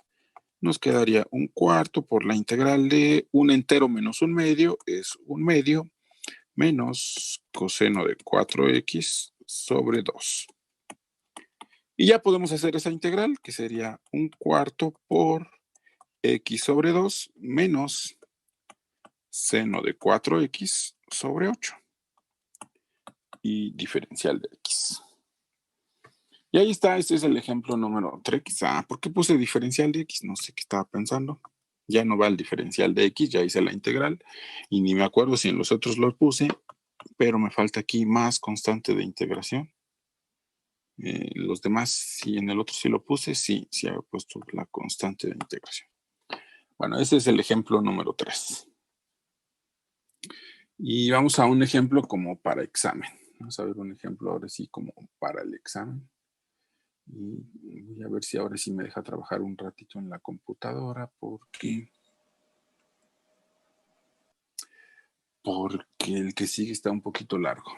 Nos quedaría 1/4 por la integral de 1 entero menos 1/2 es 1/2 menos coseno de 4x sobre 2. Y ya podemos hacer esa integral, que sería 1/4 por x sobre 2 menos seno de 4x sobre 8 y diferencial de x. Y ahí está, este es el ejemplo número 3. ¿Por qué puse diferencial de x? No sé qué estaba pensando. Ya no va el diferencial de x, ya hice la integral y ni me acuerdo si en los otros los puse, pero me falta aquí más constante de integración. Los demás, si en el otro sí lo puse, sí había puesto la constante de integración. Bueno, ese es el ejemplo número 3. Y vamos a un ejemplo como para examen. Vamos a ver un ejemplo ahora sí como para el examen. Y voy a ver si ahora sí me deja trabajar un ratito en la computadora porque el que sigue está un poquito largo.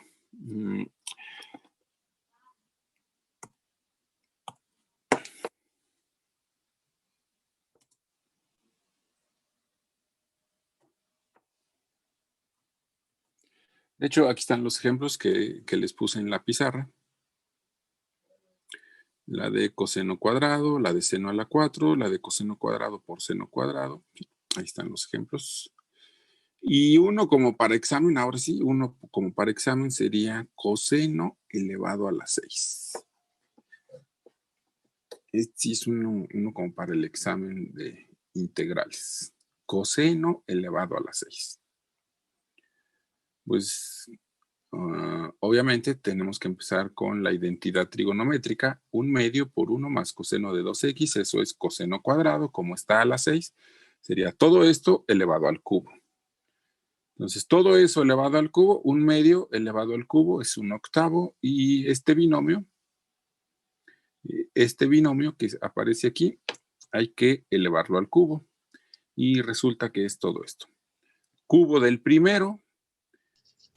De hecho, aquí están los ejemplos que les puse en la pizarra. La de coseno cuadrado, la de seno a la 4, la de coseno cuadrado por seno cuadrado. Ahí están los ejemplos. Y uno como para examen, ahora sí, uno como para examen sería coseno elevado a la 6. Este es uno como para el examen de integrales. Coseno elevado a la 6. Pues obviamente tenemos que empezar con la identidad trigonométrica. 1/2 por 1 más coseno de 2x, eso es coseno cuadrado, como está a la 6, sería todo esto elevado al cubo. Entonces, todo eso elevado al cubo, 1/2 elevado al cubo es 1/8, y este binomio que aparece aquí, hay que elevarlo al cubo, y resulta que es todo esto. Cubo del primero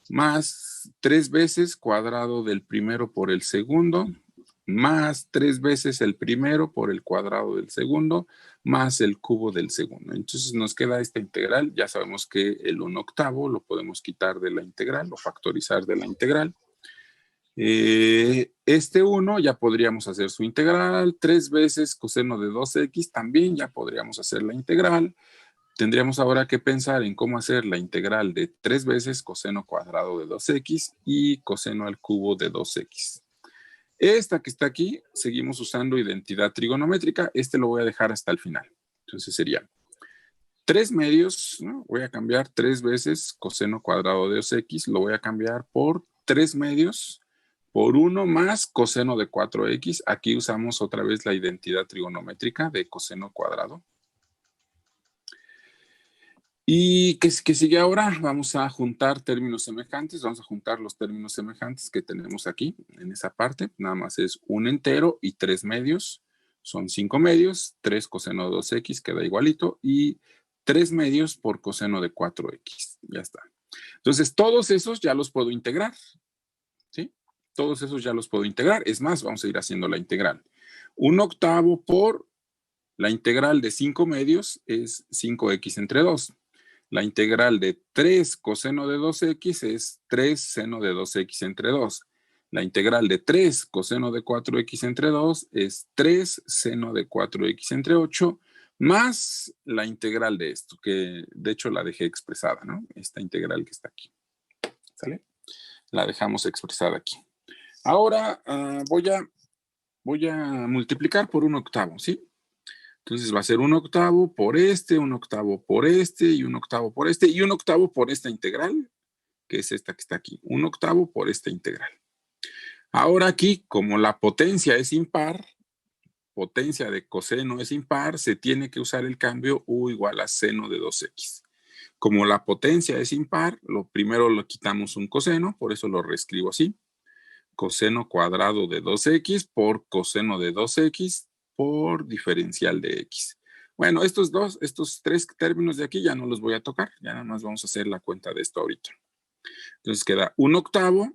más 3 veces cuadrado del primero por el segundo, más 3 veces el primero por el cuadrado del segundo, más el cubo del segundo. Entonces nos queda esta integral. Ya sabemos que el 1/8 lo podemos quitar de la integral o factorizar de la integral. Este 1 ya podríamos hacer su integral. 3 veces coseno de 2x también ya podríamos hacer la integral. Tendríamos ahora que pensar en cómo hacer la integral de 3 veces coseno cuadrado de 2x y coseno al cubo de 2x. Esta que está aquí, seguimos usando identidad trigonométrica. Este lo voy a dejar hasta el final. Entonces sería 3 medios, ¿no? Voy a cambiar 3 veces coseno cuadrado de 2x, lo voy a cambiar por 3 medios por 1 más coseno de 4x. Aquí usamos otra vez la identidad trigonométrica de coseno cuadrado. ¿Y qué sigue ahora? Vamos a juntar términos semejantes. Vamos a juntar los términos semejantes que tenemos aquí en esa parte. Nada más es un entero y 3 medios. Son 5 medios. 3 coseno de 2x queda igualito. Y 3 medios por coseno de 4x. Ya está. Entonces, todos esos ya los puedo integrar. ¿Sí? Todos esos ya los puedo integrar. Es más, vamos a ir haciendo la integral. 1/8 por la integral de 5 medios es 5x entre 2. La integral de 3 coseno de 2x es 3 seno de 2x entre 2. La integral de 3 coseno de 4x entre 2 es 3 seno de 4x entre 8, más la integral de esto, que de hecho la dejé expresada, ¿no? Esta integral que está aquí. ¿Sale? La dejamos expresada aquí. Ahora voy a multiplicar por 1/8, ¿sí? Entonces va a ser 1/8 por este, 1/8 por este, y 1/8 por este, y 1/8 por esta integral, que es esta que está aquí. 1/8 por esta integral. Ahora aquí, como la potencia es impar, potencia de coseno es impar, se tiene que usar el cambio u igual a seno de 2x. Como la potencia es impar, lo primero lo quitamos un coseno, por eso lo reescribo así. Coseno cuadrado de 2x por coseno de 2x por diferencial de x. Bueno, estos 3 términos de aquí ya no los voy a tocar, ya nada más vamos a hacer la cuenta de esto ahorita. Entonces queda 1/8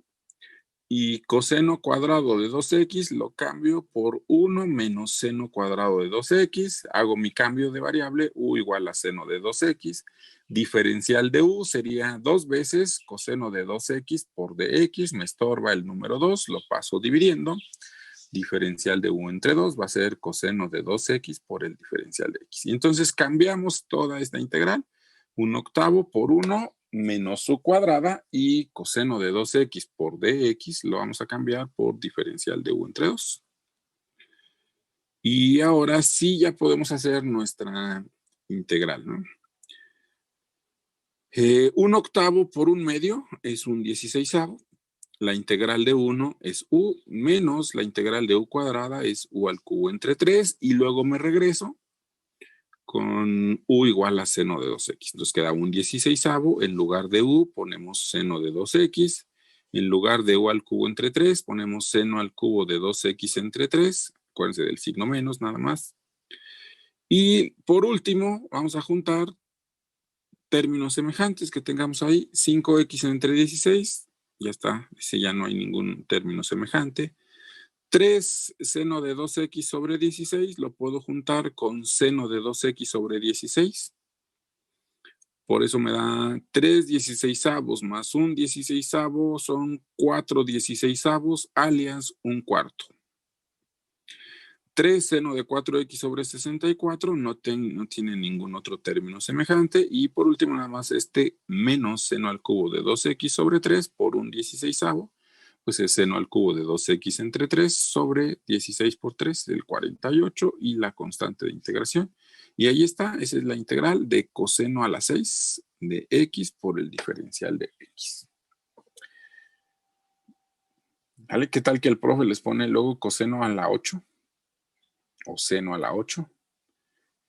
y coseno cuadrado de 2x lo cambio por 1 menos seno cuadrado de 2x, hago mi cambio de variable, u igual a seno de 2x, diferencial de u sería 2 veces coseno de 2x por dx, me estorba el número 2, lo paso dividiendo. Diferencial de u entre 2 va a ser coseno de 2x por el diferencial de x. Y entonces cambiamos toda esta integral. 1/8 por 1 menos u cuadrada y coseno de 2x por dx lo vamos a cambiar por diferencial de u entre 2. Y ahora sí ya podemos hacer nuestra integral, ¿no? 1/8 por 1 medio es un 16avo. La integral de 1 es u menos la integral de u cuadrada es u al cubo entre 3 y luego me regreso con u igual a seno de 2x. Entonces queda un 16avo, en lugar de u ponemos seno de 2x, en lugar de u al cubo entre 3 ponemos seno al cubo de 2x entre 3, acuérdense del signo menos nada más. Y por último vamos a juntar términos semejantes que tengamos ahí, 5x entre 16, ya está, dice ya no hay ningún término semejante. 3 seno de 2x sobre 16 lo puedo juntar con seno de 2x sobre 16. Por eso me da 3 16avos más un 16avo son 4 16avos alias un cuarto. 3 seno de 4x sobre 64 no tiene ningún otro término semejante. Y por último nada más este menos seno al cubo de 2x sobre 3 por un 16avo. Pues es seno al cubo de 2x entre 3 sobre 16 por 3, el 48 y la constante de integración. Y ahí está, esa es la integral de coseno a la 6 de x por el diferencial de x. ¿Vale? ¿Qué tal que el profe les pone luego coseno a la 8? O seno a la 8.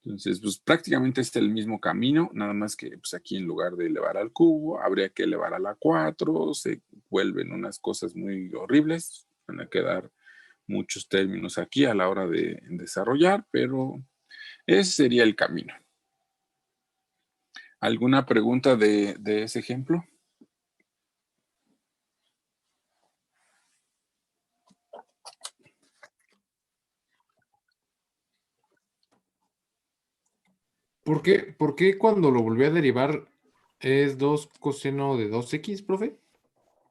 Entonces, pues prácticamente es el mismo camino, nada más que pues, aquí en lugar de elevar al cubo, habría que elevar a la 4, se vuelven unas cosas muy horribles, van a quedar muchos términos aquí a la hora de desarrollar, pero ese sería el camino. ¿Alguna pregunta de ese ejemplo? ¿Por qué cuando lo volví a derivar es 2 coseno de 2x, profe?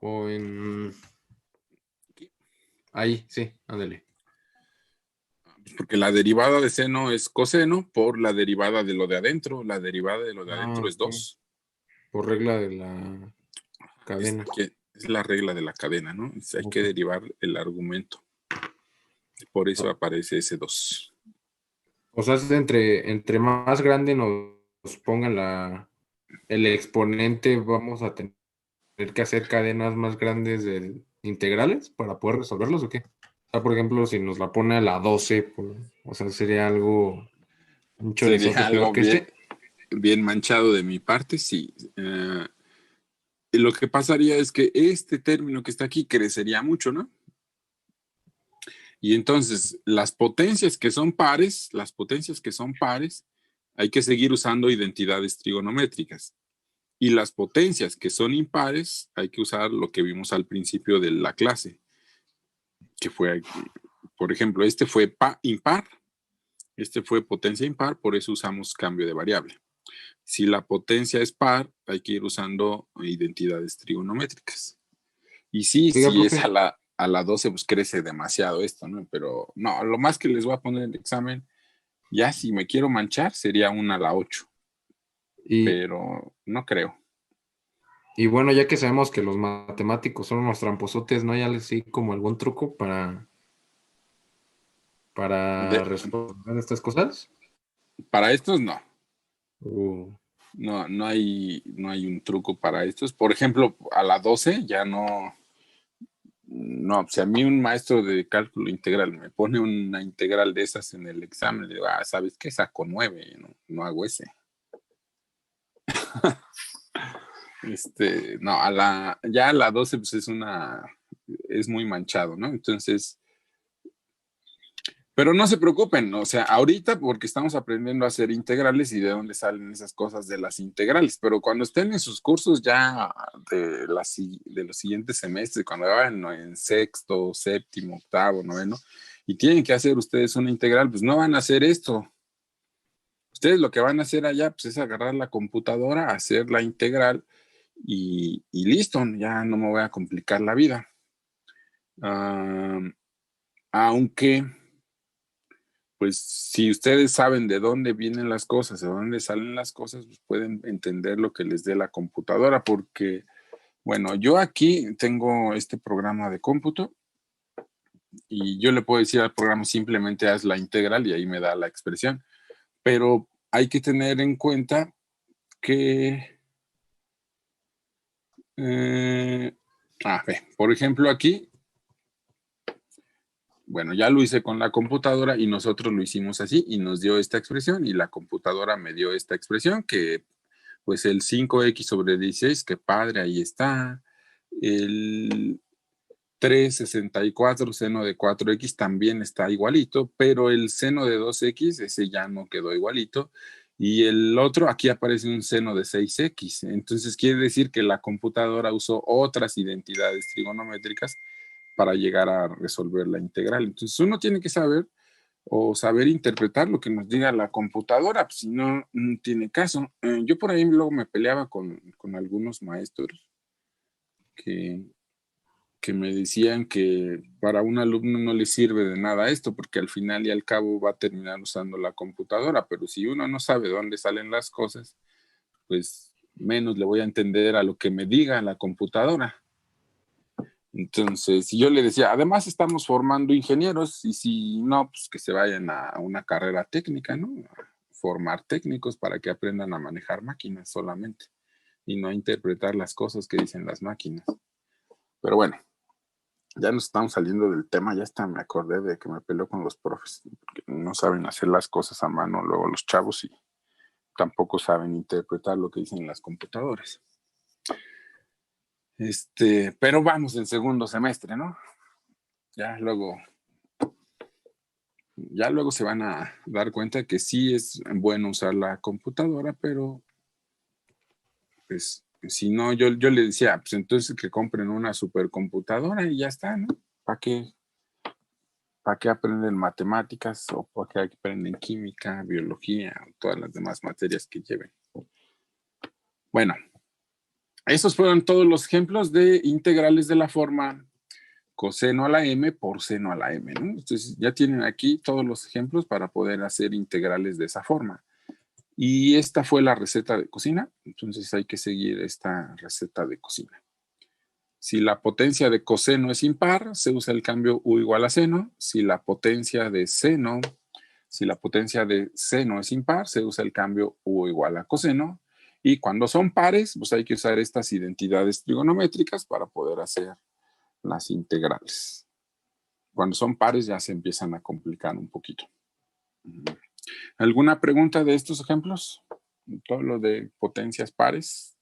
O en... Ahí, sí, ándale. Porque la derivada de seno es coseno por la derivada de lo de adentro. La derivada de lo de adentro es Ok. 2. Por regla de la cadena. Es la regla de la cadena, ¿no? Hay Ok. que derivar el argumento. Por eso aparece ese 2. O sea, es entre más grande nos pongan el exponente, vamos a tener que hacer cadenas más grandes de integrales para poder resolverlos, ¿o qué? O sea, por ejemplo, si nos la pone a la 12, o sea, sería algo, un chorizote Sería peor algo que bien, bien manchado de mi parte, sí. Y lo que pasaría es que este término que está aquí crecería mucho, ¿no? Y entonces las potencias que son pares, hay que seguir usando identidades trigonométricas. Y las potencias que son impares, hay que usar lo que vimos al principio de la clase, que fue, por ejemplo, este fue impar, este fue potencia impar, por eso usamos cambio de variable. Si la potencia es par, hay que ir usando identidades trigonométricas. Y sí, Oiga, si es profe. a la 12, pues crece demasiado esto, ¿no? Pero no, lo más que les voy a poner en el examen, ya si me quiero manchar, sería una a la 8. Pero no creo. Y bueno, ya que sabemos que los matemáticos son unos tramposotes, ¿no hay así como algún truco para resolver estas cosas? Para estos, no. Uh, No hay un truco para estos. Por ejemplo, a la 12 ya no. No, si a mí un maestro de cálculo integral me pone una integral de esas en el examen, le digo, ¿sabes qué? Saco 9, no hago ese. No, ya a la 12 pues es muy manchado, ¿no? Entonces, pero no se preocupen, o sea, ahorita porque estamos aprendiendo a hacer integrales y de dónde salen esas cosas de las integrales, pero cuando estén en sus cursos ya de los siguientes semestres, cuando vayan en sexto, séptimo, octavo, noveno, y tienen que hacer ustedes una integral, pues no van a hacer esto. Ustedes lo que van a hacer allá pues es agarrar la computadora, hacer la integral y listo, ya no me voy a complicar la vida. Aunque, pues si ustedes saben de dónde vienen las cosas, de dónde salen las cosas, pues pueden entender lo que les dé la computadora, porque, bueno, yo aquí tengo este programa de cómputo y yo le puedo decir al programa simplemente haz la integral y ahí me da la expresión, pero hay que tener en cuenta que, por ejemplo aquí, bueno, ya lo hice con la computadora y nosotros lo hicimos así y nos dio esta expresión y la computadora me dio esta expresión que pues el 5x sobre 16, que padre, ahí está. El 364 seno de 4x también está igualito, pero el seno de 2x, ese ya no quedó igualito. Y el otro, aquí aparece un seno de 6x. Entonces quiere decir que la computadora usó otras identidades trigonométricas para llegar a resolver la integral. Entonces uno tiene que saber o saber interpretar lo que nos diga la computadora, pues, si no, no tiene caso. Yo por ahí luego me peleaba con algunos maestros que me decían que para un alumno no le sirve de nada esto, porque al final y al cabo va a terminar usando la computadora, pero si uno no sabe dónde salen las cosas, pues menos le voy a entender a lo que me diga la computadora. Entonces, yo le decía, además estamos formando ingenieros y si no, pues que se vayan a una carrera técnica, ¿no? A formar técnicos para que aprendan a manejar máquinas solamente y no a interpretar las cosas que dicen las máquinas. Pero bueno, ya nos estamos saliendo del tema, ya hasta me acordé de que me peleó con los profes, porque no saben hacer las cosas a mano luego los chavos y tampoco saben interpretar lo que dicen las computadoras. Pero vamos en segundo semestre, ¿no? Ya luego se van a dar cuenta que sí es bueno usar la computadora, pero pues si no, yo le decía, pues entonces que compren una supercomputadora y ya está, ¿no? ¿Para qué aprenden matemáticas o para qué aprenden química, biología o todas las demás materias que lleven? Bueno, esos fueron todos los ejemplos de integrales de la forma coseno a la m por seno a la m, ¿no? Entonces ya tienen aquí todos los ejemplos para poder hacer integrales de esa forma. Y esta fue la receta de cocina, entonces hay que seguir esta receta de cocina. Si la potencia de coseno es impar, se usa el cambio u igual a seno. Si la potencia de seno es impar, se usa el cambio u igual a coseno. Y cuando son pares, pues hay que usar estas identidades trigonométricas para poder hacer las integrales. Cuando son pares ya se empiezan a complicar un poquito. ¿Alguna pregunta de estos ejemplos? Todo lo de potencias pares,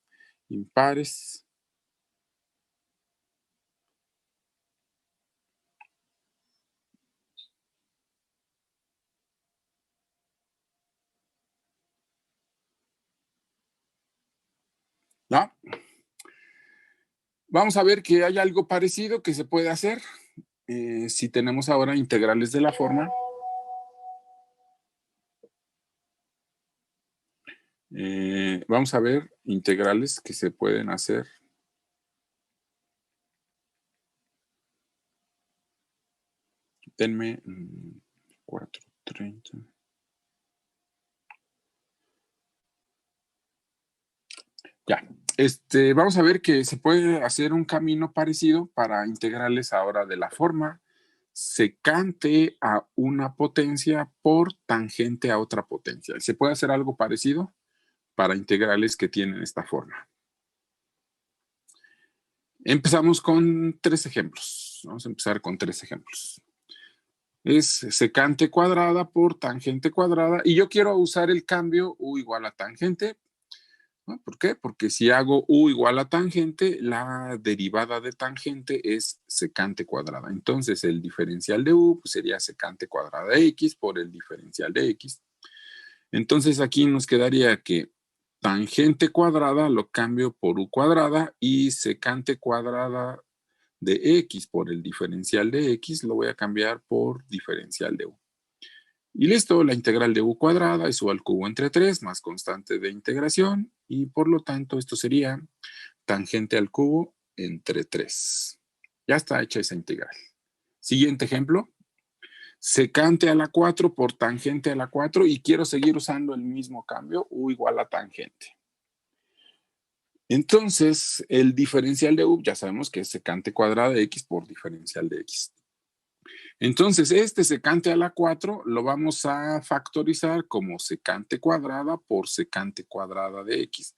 impares. ¿No? Vamos a ver que hay algo parecido que se puede hacer si tenemos ahora integrales de la forma. Vamos a ver integrales que se pueden hacer. Denme 430. Ya, vamos a ver que se puede hacer un camino parecido para integrales ahora de la forma secante a una potencia por tangente a otra potencia. ¿Se puede hacer algo parecido para integrales que tienen esta forma? Empezamos con 3 ejemplos. Vamos a empezar con 3 ejemplos. Es secante cuadrada por tangente cuadrada y yo quiero usar el cambio u igual a tangente. ¿No? ¿Por qué? Porque si hago u igual a tangente, la derivada de tangente es secante cuadrada. Entonces, el diferencial de u pues, sería secante cuadrada de x por el diferencial de x. Entonces, aquí nos quedaría que tangente cuadrada lo cambio por u cuadrada y secante cuadrada de x por el diferencial de x lo voy a cambiar por diferencial de u. Y listo, la integral de u cuadrada es u al cubo entre 3 más constante de integración y por lo tanto esto sería tangente al cubo entre 3. Ya está hecha esa integral. Siguiente ejemplo. Secante a la 4 por tangente a la 4 y quiero seguir usando el mismo cambio u igual a tangente. Entonces, el diferencial de u ya sabemos que es secante cuadrada de x por diferencial de x. Entonces, este secante a la 4 lo vamos a factorizar como secante cuadrada por secante cuadrada de x.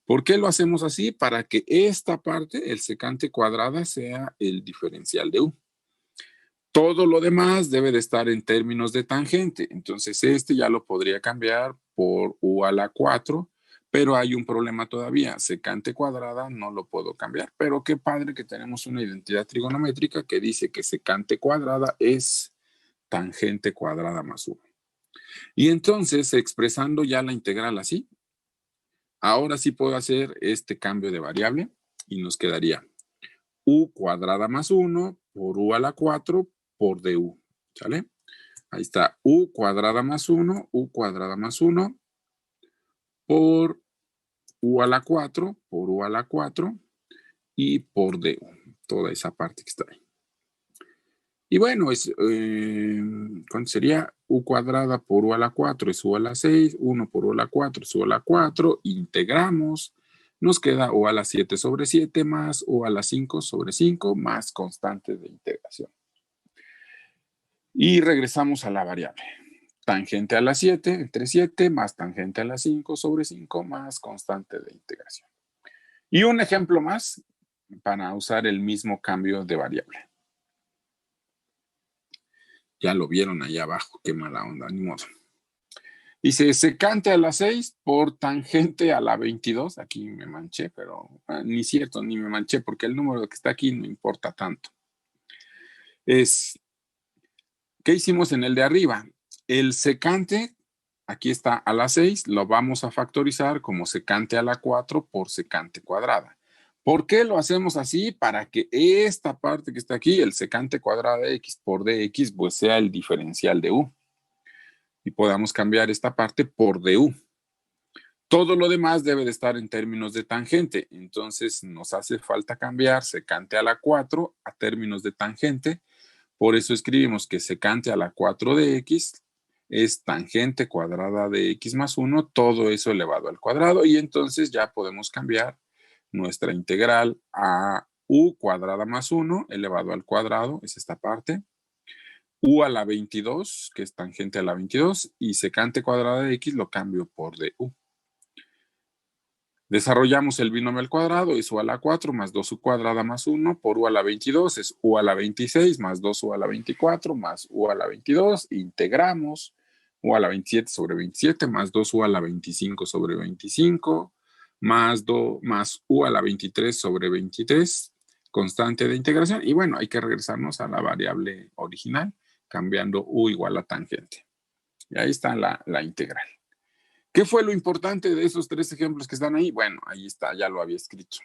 ¿Por qué lo hacemos así? Para que esta parte, el secante cuadrada, sea el diferencial de u. Todo lo demás debe de estar en términos de tangente. Entonces, ya lo podría cambiar por u a la 4, pero hay un problema todavía. Secante cuadrada no lo puedo cambiar, pero qué padre que tenemos una identidad trigonométrica que dice que secante cuadrada es tangente cuadrada más 1. Y entonces, expresando ya la integral así, ahora sí puedo hacer este cambio de variable y nos quedaría u cuadrada más 1 por u a la 4 por du. ¿Sale? Ahí está u cuadrada más 1 por u a la 4 por u a la 4 y por du. Toda esa parte que está ahí. Y bueno, ¿cuánto sería? U cuadrada por u a la 4 es u a la 6, 1 por u a la 4 es u a la 4, integramos, nos queda u a la 7 sobre 7 más u a la 5 sobre 5 más constante de integración. Y regresamos a la variable. Tangente a la 7 entre 7 más tangente a la 5 sobre 5 más constante de integración. Y un ejemplo más para usar el mismo cambio de variable. Ya lo vieron allá abajo, qué mala onda, ni modo. Dice secante a la 6 por tangente a la 22. Aquí me manché, pero ni cierto, ni me manché porque el número que está aquí no importa tanto. ¿Qué hicimos en el de arriba? El secante, aquí está a la 6, lo vamos a factorizar como secante a la 4 por secante cuadrada. ¿Por qué lo hacemos así? Para que esta parte que está aquí, el secante cuadrada de x por dx, pues sea el diferencial de u. Y podamos cambiar esta parte por du. Todo lo demás debe de estar en términos de tangente. Entonces nos hace falta cambiar secante a la 4 a términos de tangente. Por eso escribimos que secante a la 4 de x es tangente cuadrada de x más 1, todo eso elevado al cuadrado. Y entonces ya podemos cambiar nuestra integral a u cuadrada más 1 elevado al cuadrado, es esta parte. U a la 22, que es tangente a la 22, y secante cuadrada de x lo cambio por du. Desarrollamos el binomio al cuadrado, es u a la 4 más 2u cuadrada más 1 por u a la 22, es u a la 26 más 2u a la 24 más u a la 22, integramos u a la 27 sobre 27 más 2u a la 25 sobre 25 más u a la 23 sobre 23, constante de integración, y bueno, hay que regresarnos a la variable original, cambiando u igual a tangente. Y ahí está la integral. ¿Qué fue lo importante de esos 3 ejemplos que están ahí? Bueno, ahí está, ya lo había escrito.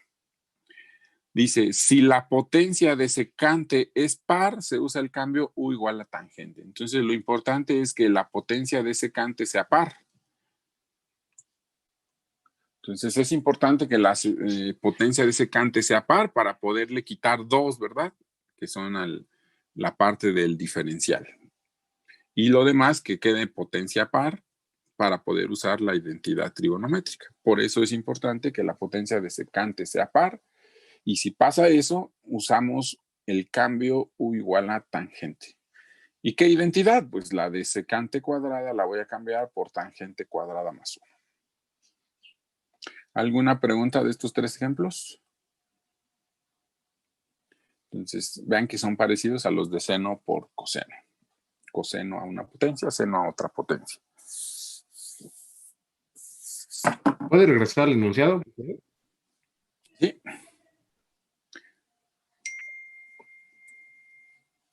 Dice, si la potencia de secante es par, se usa el cambio u igual a tangente. Entonces, lo importante es que la potencia de secante sea par. Entonces, es importante que la potencia de secante sea par para poderle quitar 2, ¿verdad? Que son la parte del diferencial. Y lo demás que quede potencia par para poder usar la identidad trigonométrica. Por eso es importante que la potencia de secante sea par, y si pasa eso, usamos el cambio u igual a tangente. ¿Y qué identidad? Pues la de secante cuadrada la voy a cambiar por tangente cuadrada más 1. ¿Alguna pregunta de estos 3 ejemplos? Entonces, vean que son parecidos a los de seno por coseno. Coseno a una potencia, seno a otra potencia. ¿Puede regresar al enunciado? Sí.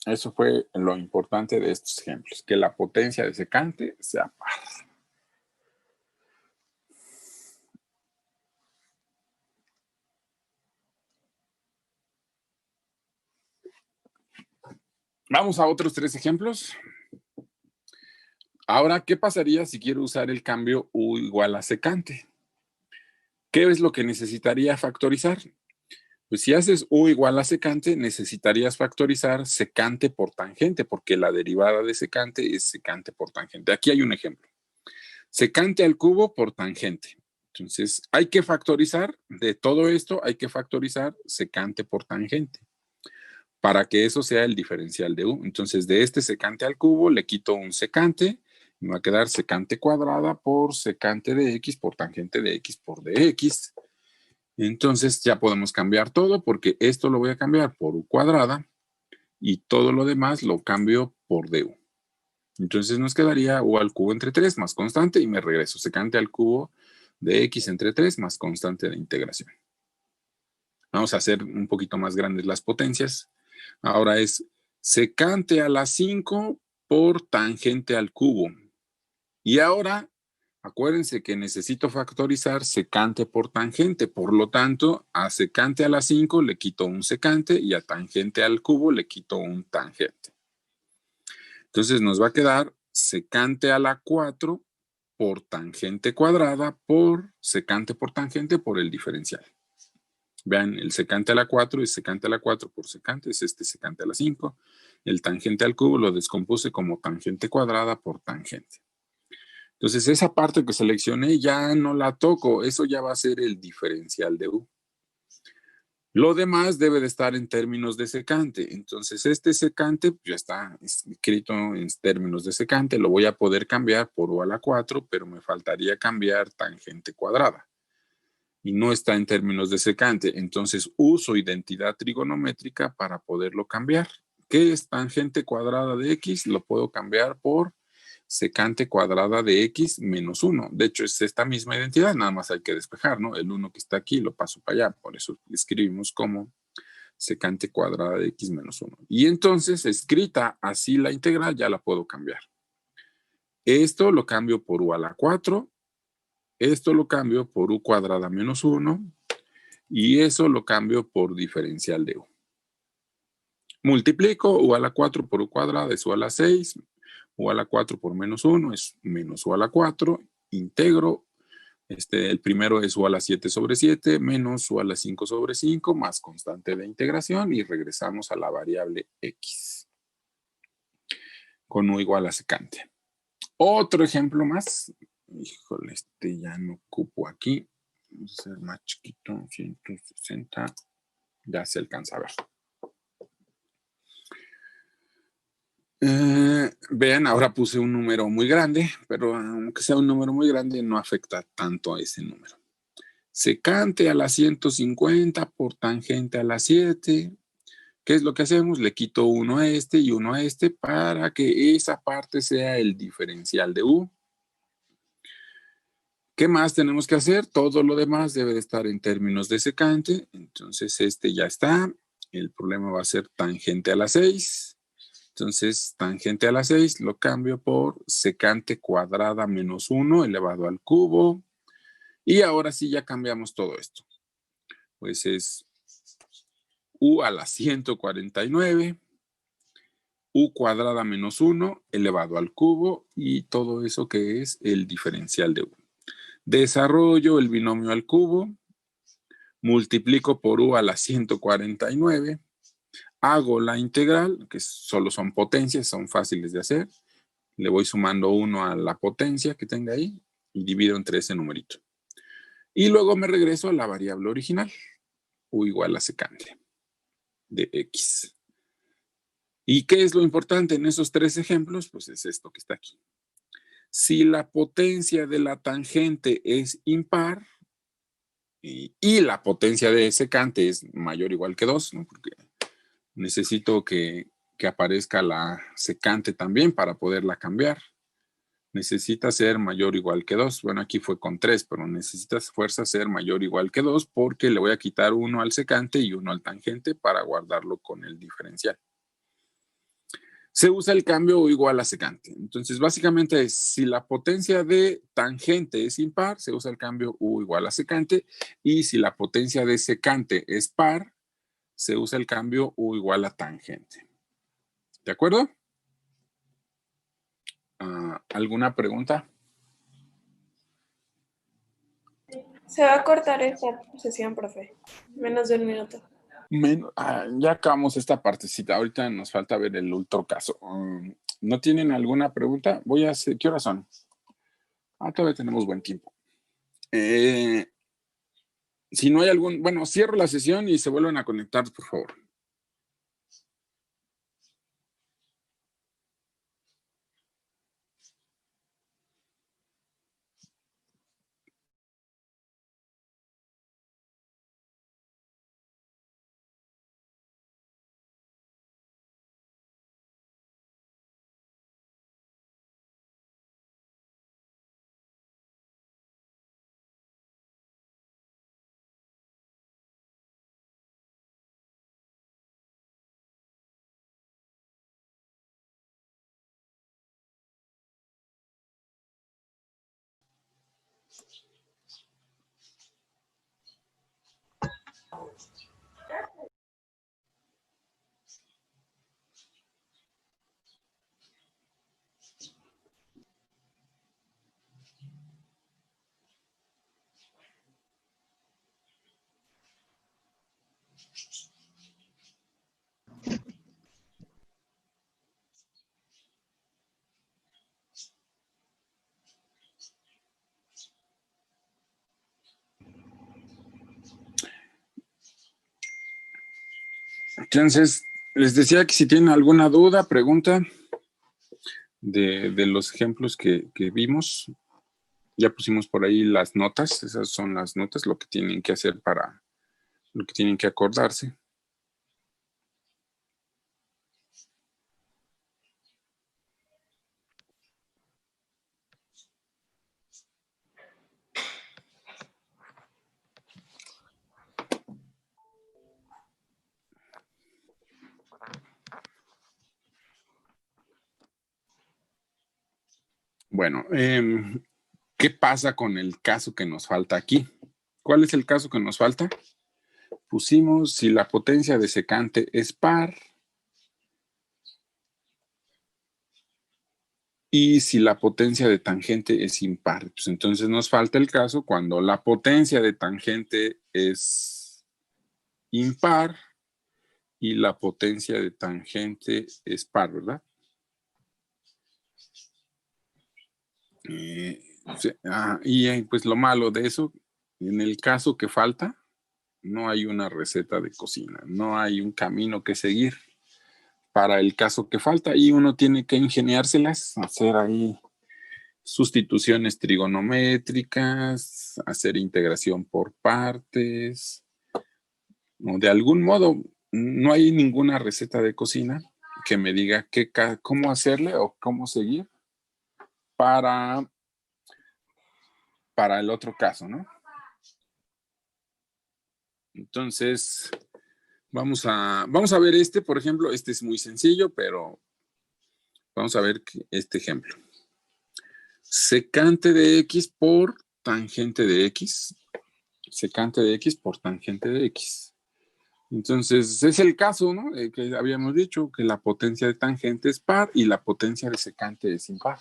Eso fue lo importante de estos ejemplos, que la potencia de secante sea par. Vamos a otros 3 ejemplos. Ahora, ¿qué pasaría si quiero usar el cambio u igual a secante? ¿Qué es lo que necesitaría factorizar? Pues si haces u igual a secante, necesitarías factorizar secante por tangente, porque la derivada de secante es secante por tangente. Aquí hay un ejemplo. Secante al cubo por tangente. Entonces, hay que factorizar de todo esto, hay que factorizar secante por tangente, para que eso sea el diferencial de u. Entonces, de este secante al cubo le quito un secante, me va a quedar secante cuadrada por secante de x por tangente de x por dx. Entonces ya podemos cambiar todo, porque esto lo voy a cambiar por u cuadrada y todo lo demás lo cambio por du. Entonces nos quedaría u al cubo entre 3 más constante, y me regreso secante al cubo de x entre 3 más constante de integración. Vamos a hacer un poquito más grandes las potencias. Ahora es secante a la 5 por tangente al cubo. Y ahora, acuérdense que necesito factorizar secante por tangente. Por lo tanto, a secante a la 5 le quito un secante y a tangente al cubo le quito un tangente. Entonces nos va a quedar secante a la 4 por tangente cuadrada por secante por tangente por el diferencial. Vean, el secante a la 4 es secante a la 4 por secante, es este secante a la 5. El tangente al cubo lo descompuse como tangente cuadrada por tangente. Entonces, esa parte que seleccioné ya no la toco. Eso ya va a ser el diferencial de u. Lo demás debe de estar en términos de secante. Entonces, este secante ya está escrito en términos de secante. Lo voy a poder cambiar por u a la 4, pero me faltaría cambiar tangente cuadrada. Y no está en términos de secante. Entonces, uso identidad trigonométrica para poderlo cambiar. ¿Qué es tangente cuadrada de x? Lo puedo cambiar por secante cuadrada de x menos 1. De hecho, es esta misma identidad, nada más hay que despejar, ¿no? El 1 que está aquí lo paso para allá, por eso escribimos como secante cuadrada de x menos 1. Y entonces, escrita así la integral, ya la puedo cambiar. Esto lo cambio por u a la 4, esto lo cambio por u cuadrada menos 1, y eso lo cambio por diferencial de u. Multiplico u a la 4 por u cuadrada es u a la 6, u a la 4 por menos 1 es menos u a la 4, integro El primero es u a la 7 sobre 7 menos u a la 5 sobre 5 más constante de integración y regresamos a la variable x con u igual a secante. Otro ejemplo más. Híjole, ya no ocupo aquí. Vamos a hacer más chiquito, 160. Ya se alcanza a ver. Vean, ahora puse un número muy grande, pero aunque sea un número muy grande, no afecta tanto a ese número. Secante a la 150 por tangente a la 7. ¿Qué es lo que hacemos? Le quito 1 a este y 1 a este para que esa parte sea el diferencial de u. ¿Qué más tenemos que hacer? Todo lo demás debe de estar en términos de secante. Entonces ya está. El problema va a ser tangente a la 6. Entonces, tangente a la 6 lo cambio por secante cuadrada menos 1 elevado al cubo. Y ahora sí ya cambiamos todo esto. Pues es u a la 149, u cuadrada menos 1 elevado al cubo y todo eso que es el diferencial de u. Desarrollo el binomio al cubo, multiplico por u a la 149, hago la integral, que solo son potencias, son fáciles de hacer. Le voy sumando 1 a la potencia que tenga ahí y divido entre ese numerito. Y luego me regreso a la variable original, u igual a secante de x. ¿Y qué es lo importante en esos tres ejemplos? Pues es esto que está aquí. Si la potencia de la tangente es impar y la potencia de secante es mayor o igual que 2, ¿no? Porque necesito que aparezca la secante también para poderla cambiar. Necesita ser mayor o igual que 2. Bueno, aquí fue con 3, pero necesitas fuerza ser mayor o igual que 2 porque le voy a quitar 1 al secante y 1 al tangente para guardarlo con el diferencial. Se usa el cambio u igual a secante. Entonces, básicamente es, si la potencia de tangente es impar, se usa el cambio u igual a secante. Y si la potencia de secante es par, se usa el cambio u igual a tangente. ¿De acuerdo? ¿Alguna pregunta? Se va a cortar esta sesión, profe. Menos de un minuto. Ya acabamos esta partecita. Ahorita nos falta ver el otro caso. ¿No tienen alguna pregunta? Voy a hacer... ¿Qué horas son? Todavía tenemos buen tiempo. Si no hay algún... Bueno, cierro la sesión y se vuelven a conectar, por favor. Entonces, les decía que si tienen alguna duda, pregunta de los ejemplos que vimos, ya pusimos por ahí las notas, esas son las notas, lo que tienen que hacer para, lo que tienen que acordarse. Bueno, ¿qué pasa con el caso que nos falta aquí? ¿Cuál es el caso que nos falta? Pusimos si la potencia de secante es par y si la potencia de tangente es impar. Pues entonces nos falta el caso cuando la potencia de tangente es impar y la potencia de tangente es par, ¿verdad? Y pues lo malo de eso, en el caso que falta, no hay una receta de cocina, no hay un camino que seguir para el caso que falta y uno tiene que ingeniárselas, hacer ahí sustituciones trigonométricas, hacer integración por partes, o de algún modo. No hay ninguna receta de cocina que me diga cómo hacerle o cómo seguir para el otro caso, ¿no? Entonces, vamos a ver este, por ejemplo. Este es muy sencillo, pero vamos a ver este ejemplo. Secante de x por tangente de x. Secante de x por tangente de x. Entonces, es el caso, ¿no? Que habíamos dicho que la potencia de tangente es par y la potencia de secante es impar.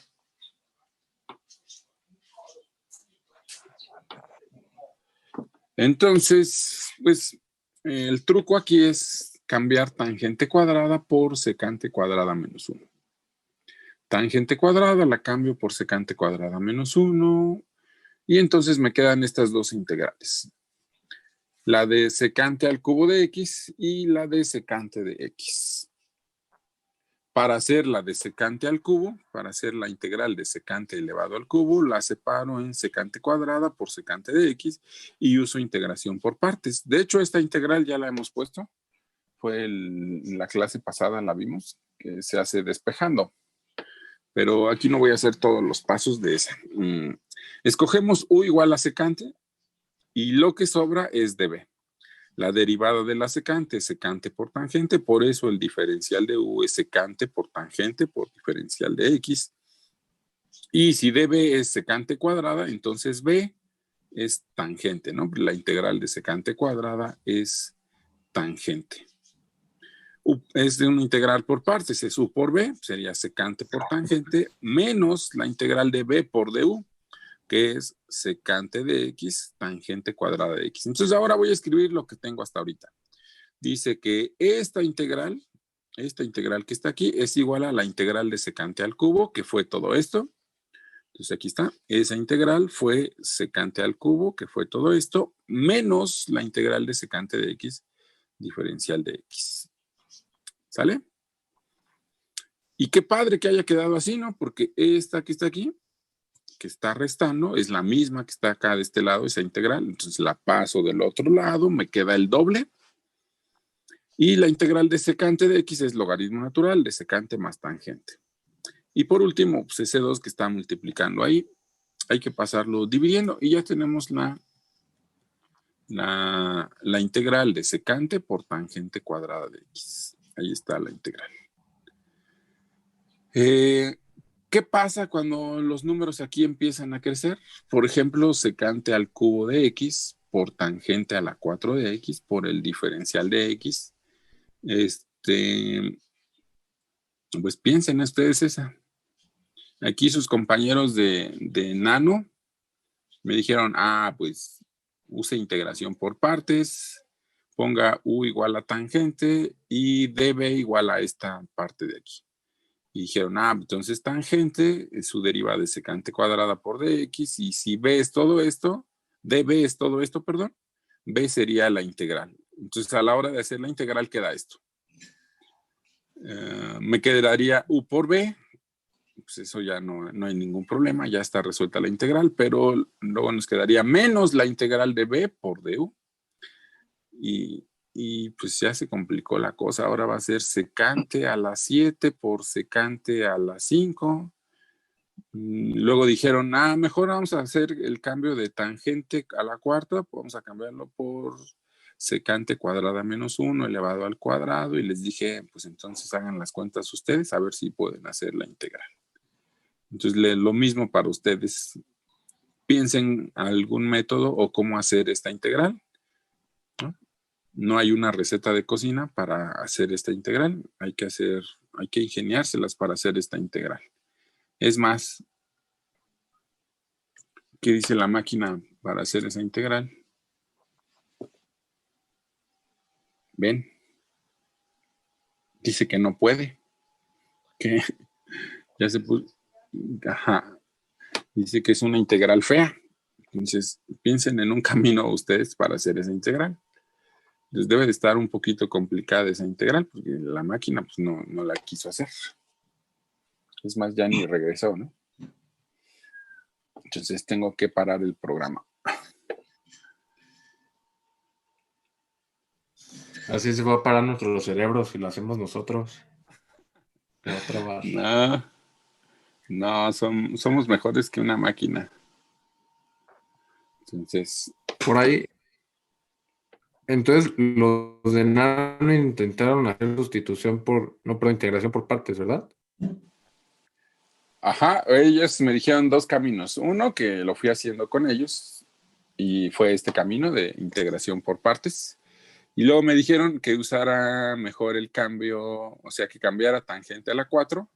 Entonces, pues, el truco aquí es cambiar tangente cuadrada por secante cuadrada menos 1. Tangente cuadrada la cambio por secante cuadrada menos 1. Y entonces me quedan estas dos integrales. La de secante al cubo de x y la de secante de x. Para hacer la de secante al cubo, para hacer la integral de secante elevado al cubo, la separo en secante cuadrada por secante de x y uso integración por partes. De hecho, esta integral ya la hemos puesto. Fue en la clase pasada, la vimos, que se hace despejando. Pero aquí no voy a hacer todos los pasos de esa. Escogemos u igual a secante y lo que sobra es db. La derivada de la secante es secante por tangente, por eso el diferencial de u es secante por tangente por diferencial de x. Y si db es secante cuadrada, entonces b es tangente, ¿no? La integral de secante cuadrada es tangente. Es de una integral por partes, es u por b, sería secante por tangente, menos la integral de b por du, que es secante de x, tangente cuadrada de x. Entonces ahora voy a escribir lo que tengo hasta ahorita. Dice que esta integral que está aquí, es igual a la integral de secante al cubo, que fue todo esto. Entonces aquí está, esa integral fue secante al cubo, que fue todo esto, menos la integral de secante de x, diferencial de x. ¿Sale? Y qué padre que haya quedado así, ¿no? Porque esta que está aquí, que está restando, es la misma que está acá de este lado, esa integral. Entonces la paso del otro lado, me queda el doble. Y la integral de secante de x es logaritmo natural de secante más tangente. Y por último, pues ese 2 que está multiplicando ahí, hay que pasarlo dividiendo y ya tenemos la integral de secante por tangente cuadrada de x. Ahí está la integral. ¿Qué pasa cuando los números aquí empiezan a crecer? Por ejemplo, secante al cubo de x por tangente a la 4 de x por el diferencial de x. Pues piensen ustedes esa. Aquí sus compañeros de nano me dijeron, pues use integración por partes, ponga u igual a tangente y db igual a esta parte de aquí. Y dijeron, entonces tangente, su derivada de secante cuadrada por dx, y si b es todo esto, db es todo esto, perdón, b sería la integral. Entonces a la hora de hacer la integral queda esto. Me quedaría u por b, pues eso ya no hay ningún problema, ya está resuelta la integral, pero luego nos quedaría menos la integral de b por du. Y pues ya se complicó la cosa. Ahora va a ser secante a la 7 por secante a la 5. Luego dijeron, mejor vamos a hacer el cambio de tangente a la cuarta. Vamos a cambiarlo por secante cuadrada menos 1 elevado al cuadrado. Y les dije, pues entonces hagan las cuentas ustedes a ver si pueden hacer la integral. Entonces lo mismo para ustedes. Piensen algún método o cómo hacer esta integral. No hay una receta de cocina para hacer esta integral. Hay que ingeniárselas para hacer esta integral. Es más, ¿qué dice la máquina para hacer esa integral? ¿Ven? Dice que no puede. Que ya se puso. Ajá. Dice que es una integral fea. Entonces, piensen en un camino ustedes para hacer esa integral. Les debe de estar un poquito complicada esa integral porque la máquina pues, no la quiso hacer. Es más, ya ni regresó, ¿no? Entonces tengo que parar el programa. Así se va a parar nuestros cerebros si lo hacemos nosotros. No va a trabajar. No, somos mejores que una máquina. Entonces, por ahí. Entonces, los de Nano intentaron hacer sustitución integración por partes, ¿verdad? Ajá, ellos me dijeron dos caminos. Uno que lo fui haciendo con ellos y fue este camino de integración por partes. Y luego me dijeron que usara mejor el cambio, o sea, que cambiara tangente a la 4.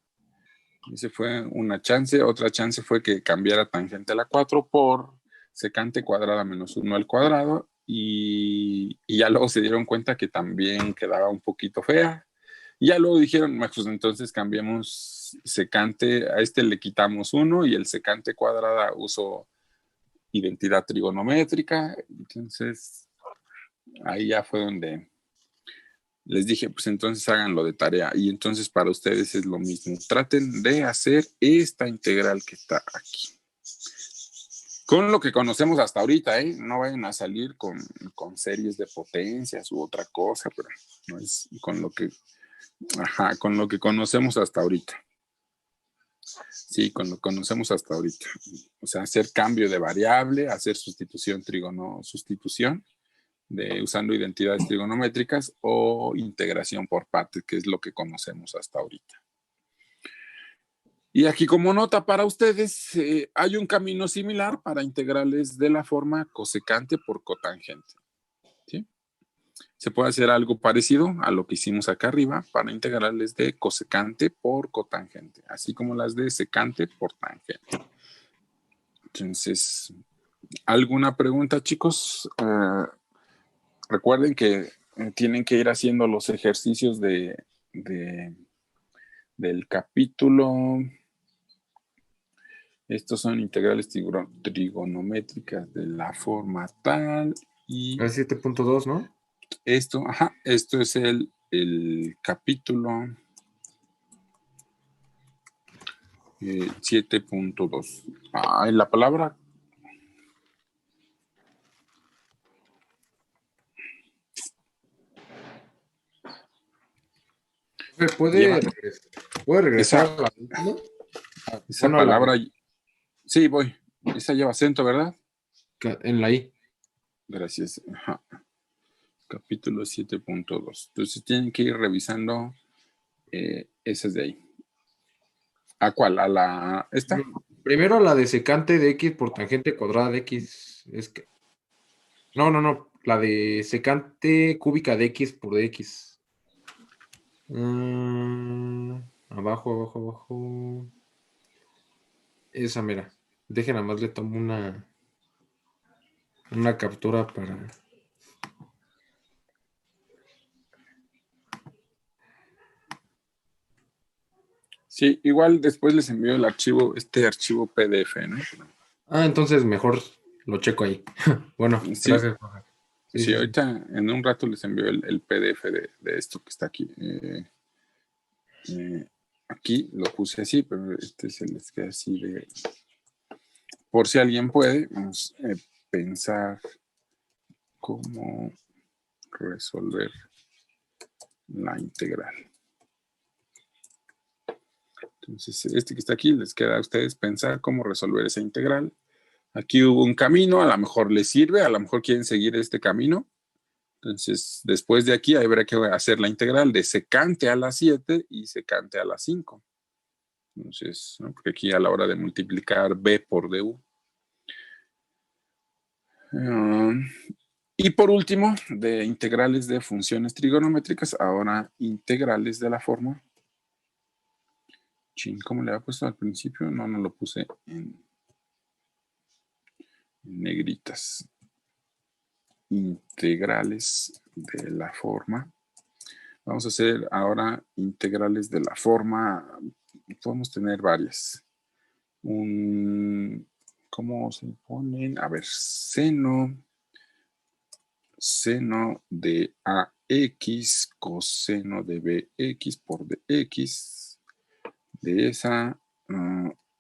Ese fue una chance. Otra chance fue que cambiara tangente a la 4 por secante cuadrada menos 1 al cuadrado. Y ya luego se dieron cuenta que también quedaba un poquito fea. Y ya luego dijeron, pues entonces cambiemos secante, a este le quitamos 1 y el secante cuadrada uso identidad trigonométrica. Entonces, ahí ya fue donde les dije, pues entonces háganlo de tarea. Y entonces para ustedes es lo mismo. Traten de hacer esta integral que está aquí. Con lo que conocemos hasta ahorita, ¿eh? No vayan a salir con series de potencias u otra cosa, pero no es con lo que conocemos hasta ahorita. Sí, con lo que conocemos hasta ahorita. O sea, hacer cambio de variable, hacer sustitución usando identidades trigonométricas o integración por partes, que es lo que conocemos hasta ahorita. Y aquí como nota para ustedes, hay un camino similar para integrales de la forma cosecante por cotangente. ¿Sí? Se puede hacer algo parecido a lo que hicimos acá arriba para integrales de cosecante por cotangente, así como las de secante por tangente. Entonces, ¿alguna pregunta, chicos? Recuerden que tienen que ir haciendo los ejercicios del capítulo. Estos son integrales trigonométricas de la forma tal y... 7.2, ¿no? Esto es el capítulo 7.2. La palabra... ¿Puede regresar esa, a la última? Esa palabra... Sí, voy. Esa lleva acento, ¿verdad? En la I. Gracias. Ajá. Capítulo 7.2. Entonces tienen que ir revisando esas de ahí. ¿A cuál? ¿A la esta? Primero la de secante de X por tangente cuadrada de X. No. La de secante cúbica de X por X. Abajo. Esa, mira. Dejen nada más le tomo una captura para... Sí, igual después les envío el archivo, este archivo PDF, ¿no? Entonces mejor lo checo ahí. Bueno, sí, gracias. Sí, ahorita en un rato les envío el PDF de esto que está aquí. Aquí lo puse así, pero se les queda así de... Por si alguien puede, vamos a pensar cómo resolver la integral. Entonces, que está aquí, les queda a ustedes pensar cómo resolver esa integral. Aquí hubo un camino, a lo mejor les sirve, a lo mejor quieren seguir este camino. Entonces, después de aquí, habrá que hacer la integral de secante a la 7 y secante a la 5. Entonces, ¿no? Porque aquí a la hora de multiplicar b por du. Y por último, de integrales de funciones trigonométricas, ahora integrales de la forma Chin, ¿cómo le había puesto al principio? No lo puse en negritas. Integrales de la forma. Vamos a hacer ahora integrales de la forma. Podemos tener varias. ¿Cómo se ponen? A ver, seno de AX coseno de BX por DX de esa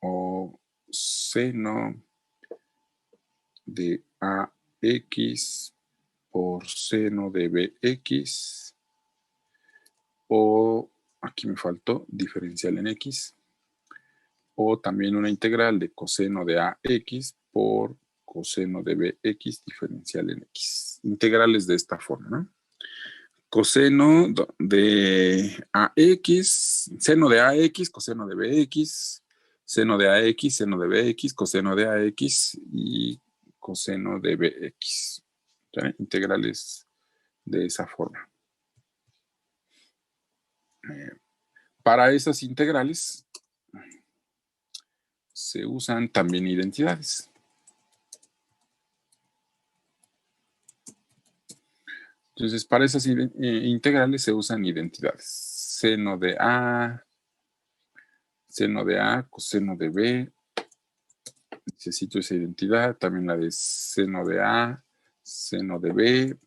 o seno de AX por seno de BX o aquí me faltó diferencial en X o también una integral de coseno de AX por coseno de BX diferencial en X. Integrales de esta forma, ¿no? Coseno de AX, seno de AX, coseno de BX, seno de AX, seno de BX, coseno de AX y coseno de BX. ¿Sí? Integrales de esa forma. Para esas integrales se usan también identidades. Entonces, para esas integrales se usan identidades. Seno de A, coseno de B. Necesito esa identidad. También la de seno de A, seno de B.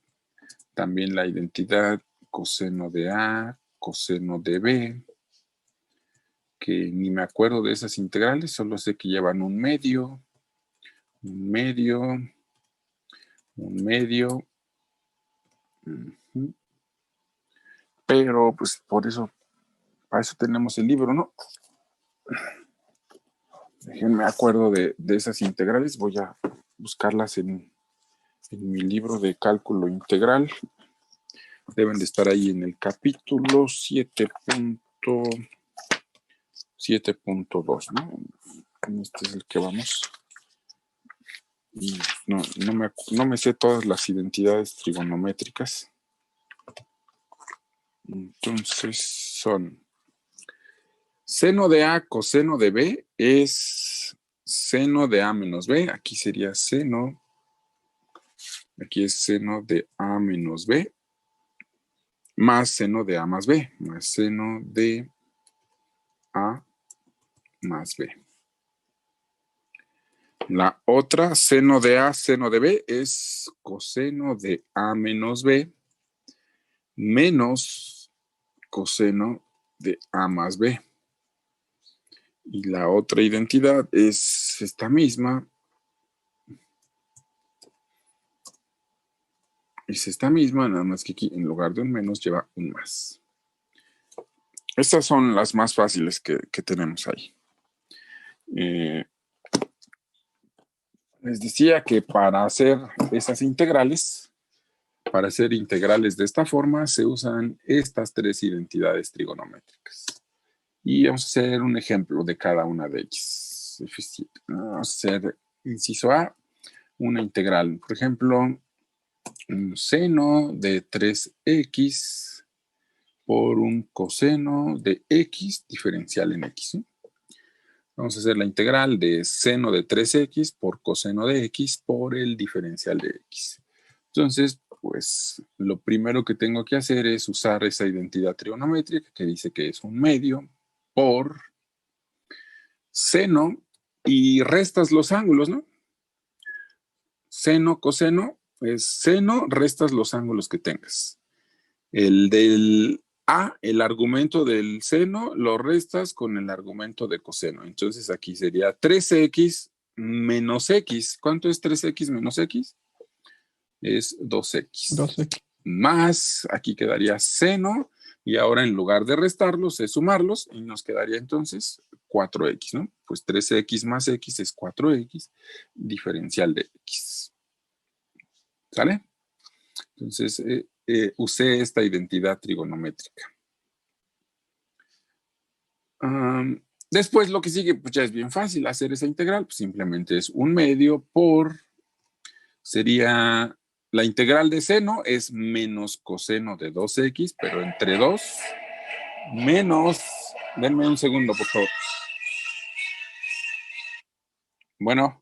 También la identidad coseno de A, coseno de B. Que ni me acuerdo de esas integrales, solo sé que llevan un medio. Pero pues por eso, para eso tenemos el libro, ¿no? Déjenme acuerdo de esas integrales, voy a buscarlas en mi libro de cálculo integral. Deben de estar ahí en el capítulo 7.2, ¿no? Este es el que vamos. Y no me sé todas las identidades trigonométricas. Entonces son seno de A coseno de B es seno de A menos B. Aquí sería seno. Aquí es seno de A menos B más seno de A más B, más seno de A más B. La otra, seno de A, seno de B, es coseno de A menos B menos coseno de A más B. Y la otra identidad es esta misma. Es esta misma, nada más que aquí en lugar de un menos lleva un más. Estas son las más fáciles que tenemos ahí. Les decía que para hacer esas integrales, para hacer integrales de esta forma, se usan estas tres identidades trigonométricas. Y vamos a hacer un ejemplo de cada una de ellas. Vamos a hacer inciso A, una integral. Por ejemplo, un seno de 3x por un coseno de x diferencial en x. ¿Sí? Vamos a hacer la integral de seno de 3x por coseno de x por el diferencial de x. Entonces, pues lo primero que tengo que hacer es usar esa identidad trigonométrica que dice que es un medio por seno y restas los ángulos, ¿no? Seno, coseno, es seno, restas los ángulos que tengas. El del A, el argumento del seno, lo restas con el argumento de coseno. Entonces aquí sería 3x menos x. ¿Cuánto es 3x menos x? Es 2x. 2x. Más, aquí quedaría seno, y ahora en lugar de restarlos es sumarlos, y nos quedaría entonces 4x, ¿no? Pues 3x más x es 4x, diferencial de x. ¿Sale? Entonces, usé esta identidad trigonométrica. Después lo que sigue, pues ya es bien fácil hacer esa integral, pues simplemente es un medio por, sería, la integral de seno es menos coseno de 2x, pero entre 2, menos Denme un segundo, por favor. Bueno.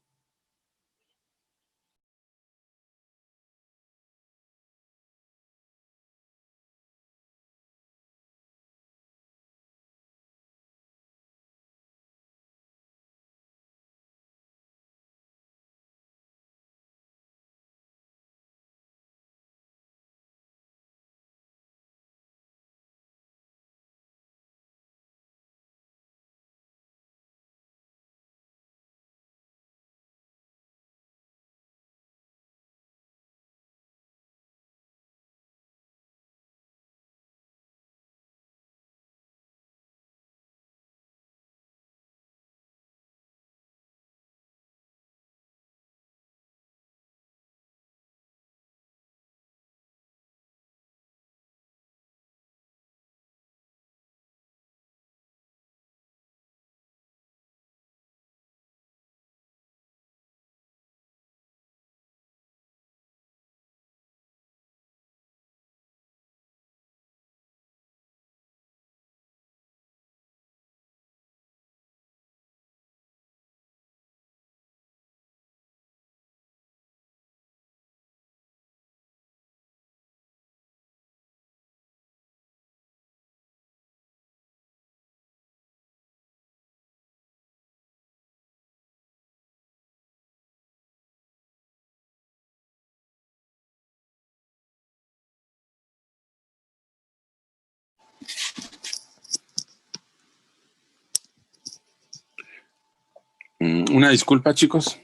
Una disculpa, chicos.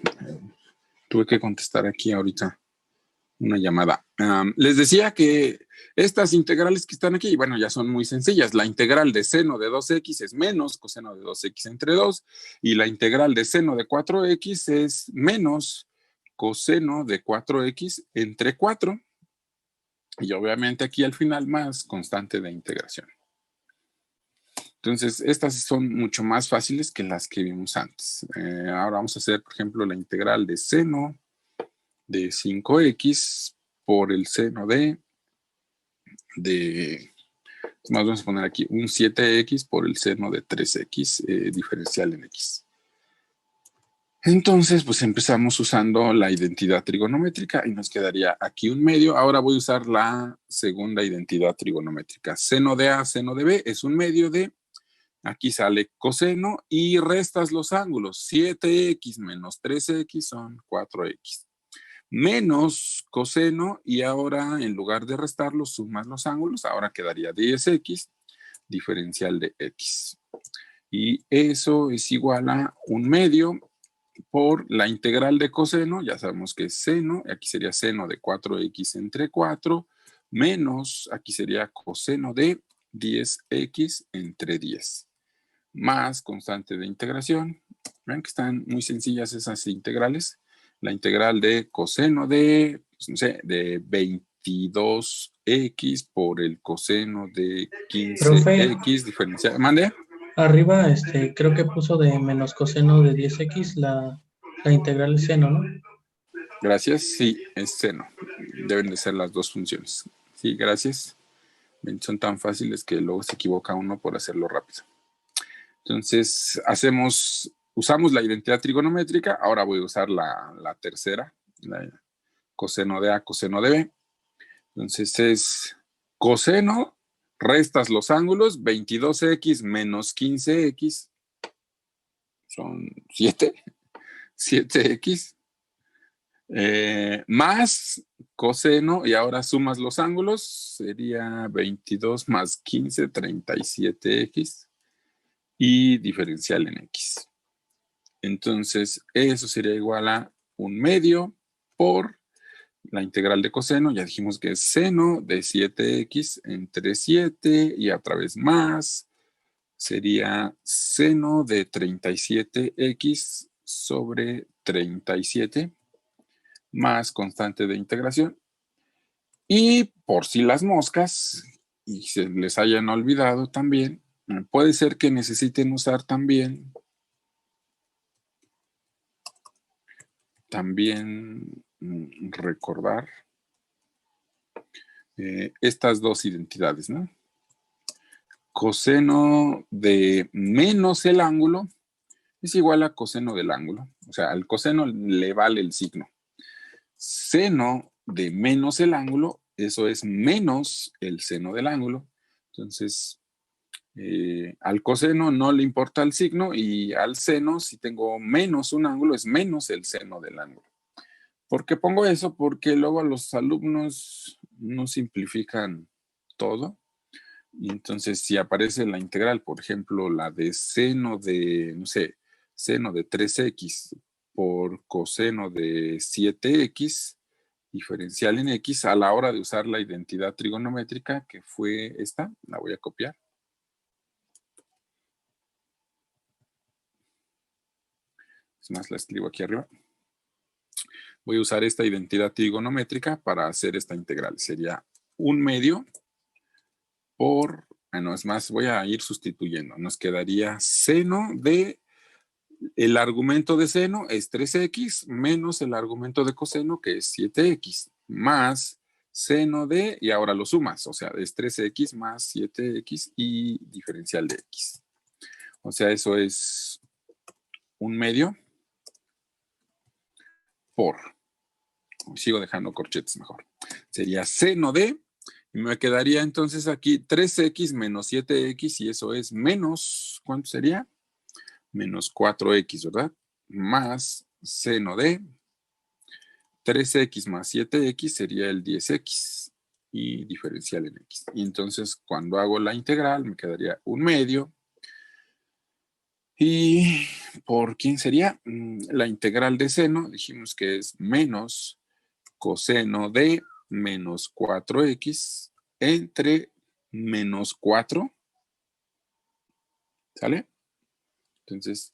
Tuve que contestar aquí ahorita una llamada. Les decía que estas integrales que están aquí, bueno, ya son muy sencillas. La integral de seno de 2x es menos coseno de 2x entre 2 y la integral de seno de 4x es menos coseno de 4x entre 4 y obviamente aquí al final más constante de integración. Entonces, estas son mucho más fáciles que las que vimos antes. Ahora vamos a hacer, por ejemplo, la integral de seno de 5x por el seno más vamos a poner aquí un 7x por el seno de 3x diferencial en x. Entonces, pues empezamos usando la identidad trigonométrica y nos quedaría aquí un medio. Ahora voy a usar la segunda identidad trigonométrica. Seno de A, seno de B es un medio de, aquí sale coseno y restas los ángulos. 7x menos 3x son 4x. Menos coseno y ahora en lugar de restarlo sumas los ángulos, ahora quedaría 10x diferencial de x. Y eso es igual a un medio por la integral de coseno, ya sabemos que es seno, aquí sería seno de 4x entre 4, menos, aquí sería coseno de 10x entre 10, más constante de integración. Vean que están muy sencillas esas integrales. La integral de coseno de, pues, no sé, de 22x por el coseno de 15x diferencial. ¿Mande? Arriba, creo que puso de menos coseno de 10x la integral de seno, ¿no? Gracias, sí, es seno. Deben de ser las dos funciones. Sí, gracias. Son tan fáciles que luego se equivoca uno por hacerlo rápido. Entonces, usamos la identidad trigonométrica. Ahora voy a usar la tercera, la coseno de A, coseno de B. Entonces es coseno, restas los ángulos, 22x menos 15x, son 7x, más coseno, y ahora sumas los ángulos, sería 22 más 15, 37x, y diferencial en x. Entonces, eso sería igual a un medio por la integral de coseno, ya dijimos que es seno de 7x entre 7 y otra vez más, sería seno de 37x sobre 37 más constante de integración. Y por si las moscas, y se les hayan olvidado también, puede ser que necesiten usar también recordar estas dos identidades, ¿no? coseno de menos el ángulo es igual a coseno del ángulo. O sea, al coseno le vale el signo. Seno de menos el ángulo, eso es menos el seno del ángulo. Entonces, al coseno no le importa el signo y al seno, si tengo menos un ángulo, es menos el seno del ángulo. ¿Por qué pongo eso? Porque luego los alumnos no simplifican todo. Y entonces, si aparece la integral, por ejemplo, la de seno de, no sé, seno de 3x por coseno de 7x, diferencial en x, a la hora de usar la identidad trigonométrica, que fue esta, la voy a copiar. Es más, la escribo aquí arriba. Voy a usar esta identidad trigonométrica para hacer esta integral. Sería 1/2 por, bueno, es más, voy a ir sustituyendo. Nos quedaría seno de, el argumento de seno es 3x menos el argumento de coseno que es 7x más seno de, y ahora lo sumas, o sea, es 3x más 7x y diferencial de x. O sea, eso es 1/2 por, sigo dejando corchetes mejor, sería seno de, y me quedaría entonces aquí 3x menos 7x y eso es menos, ¿cuánto sería? Menos 4x, ¿verdad? Más seno de 3x más 7x sería el 10x y diferencial en x. Y entonces cuando hago la integral me quedaría 1/2. ¿Y por quién sería? La integral de seno, dijimos que es menos coseno de menos 4x entre menos 4. ¿Sale? Entonces,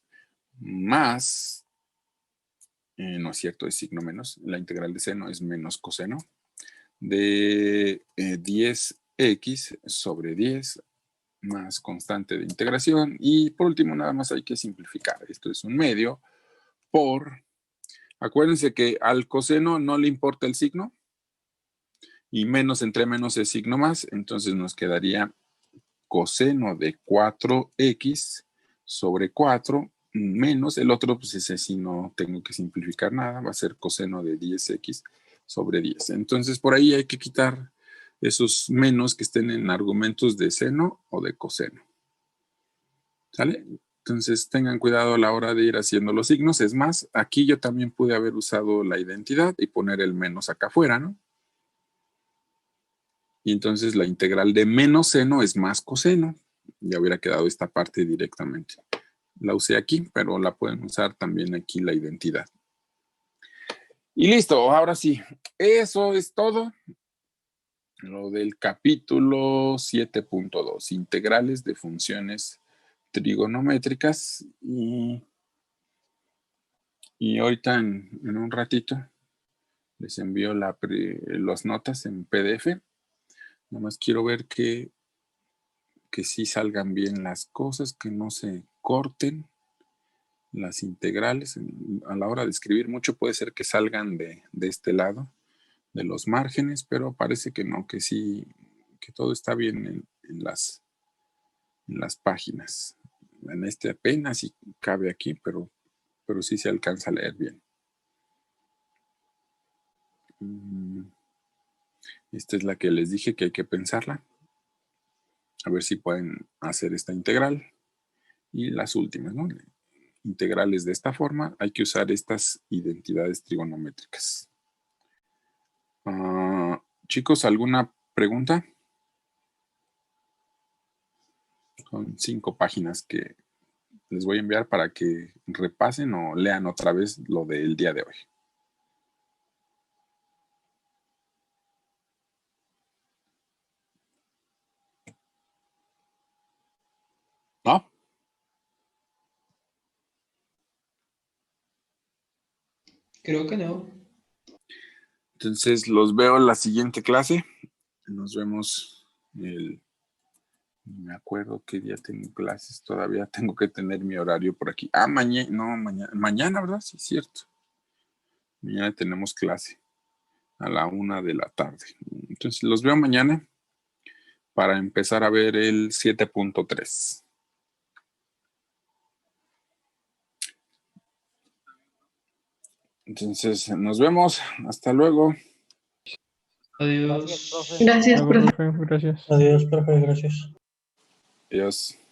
más, no es cierto, es signo menos. La integral de seno es menos coseno de 10x sobre 10 más constante de integración. Y por último, nada más hay que simplificar. Esto es 1/2 por, acuérdense que al coseno no le importa el signo y menos entre menos es signo más, entonces nos quedaría coseno de 4x sobre 4 menos el otro, pues ese sí no tengo que simplificar nada, va a ser coseno de 10x sobre 10. Entonces por ahí hay que quitar esos menos que estén en argumentos de seno o de coseno. ¿Sale? Entonces tengan cuidado a la hora de ir haciendo los signos. Es más, aquí yo también pude haber usado la identidad y poner el menos acá afuera, ¿no? Y entonces la integral de menos seno es más coseno. Ya hubiera quedado esta parte directamente. La usé aquí, pero la pueden usar también aquí la identidad. Y listo, ahora sí. Eso es todo. Lo del capítulo 7.2, integrales de funciones trigonométricas. Y ahorita en un ratito les envío las notas en PDF. Nomás quiero ver que sí salgan bien las cosas, que no se corten las integrales. A la hora de escribir mucho puede ser que salgan de este lado, de los márgenes, pero parece que no, que sí, que todo está bien en las páginas. En este apenas sí cabe aquí, pero sí se alcanza a leer bien. Esta es la que les dije que hay que pensarla. A ver si pueden hacer esta integral. Y las últimas, ¿no? Integrales de esta forma, hay que usar estas identidades trigonométricas. Chicos, ¿alguna pregunta? Son 5 páginas que les voy a enviar para que repasen o lean otra vez lo del día de hoy. ¿No? Creo que no. Entonces los veo en la siguiente clase. Nos vemos no me acuerdo qué día tengo clases. Todavía tengo que tener mi horario por aquí. Mañana, ¿verdad? Sí, es cierto. Mañana tenemos clase a la 1 de la tarde. Entonces los veo mañana. para empezar a ver el 7.3. Entonces, nos vemos. Hasta luego. Adiós. Gracias, profe. Adiós, profe, gracias. Adiós.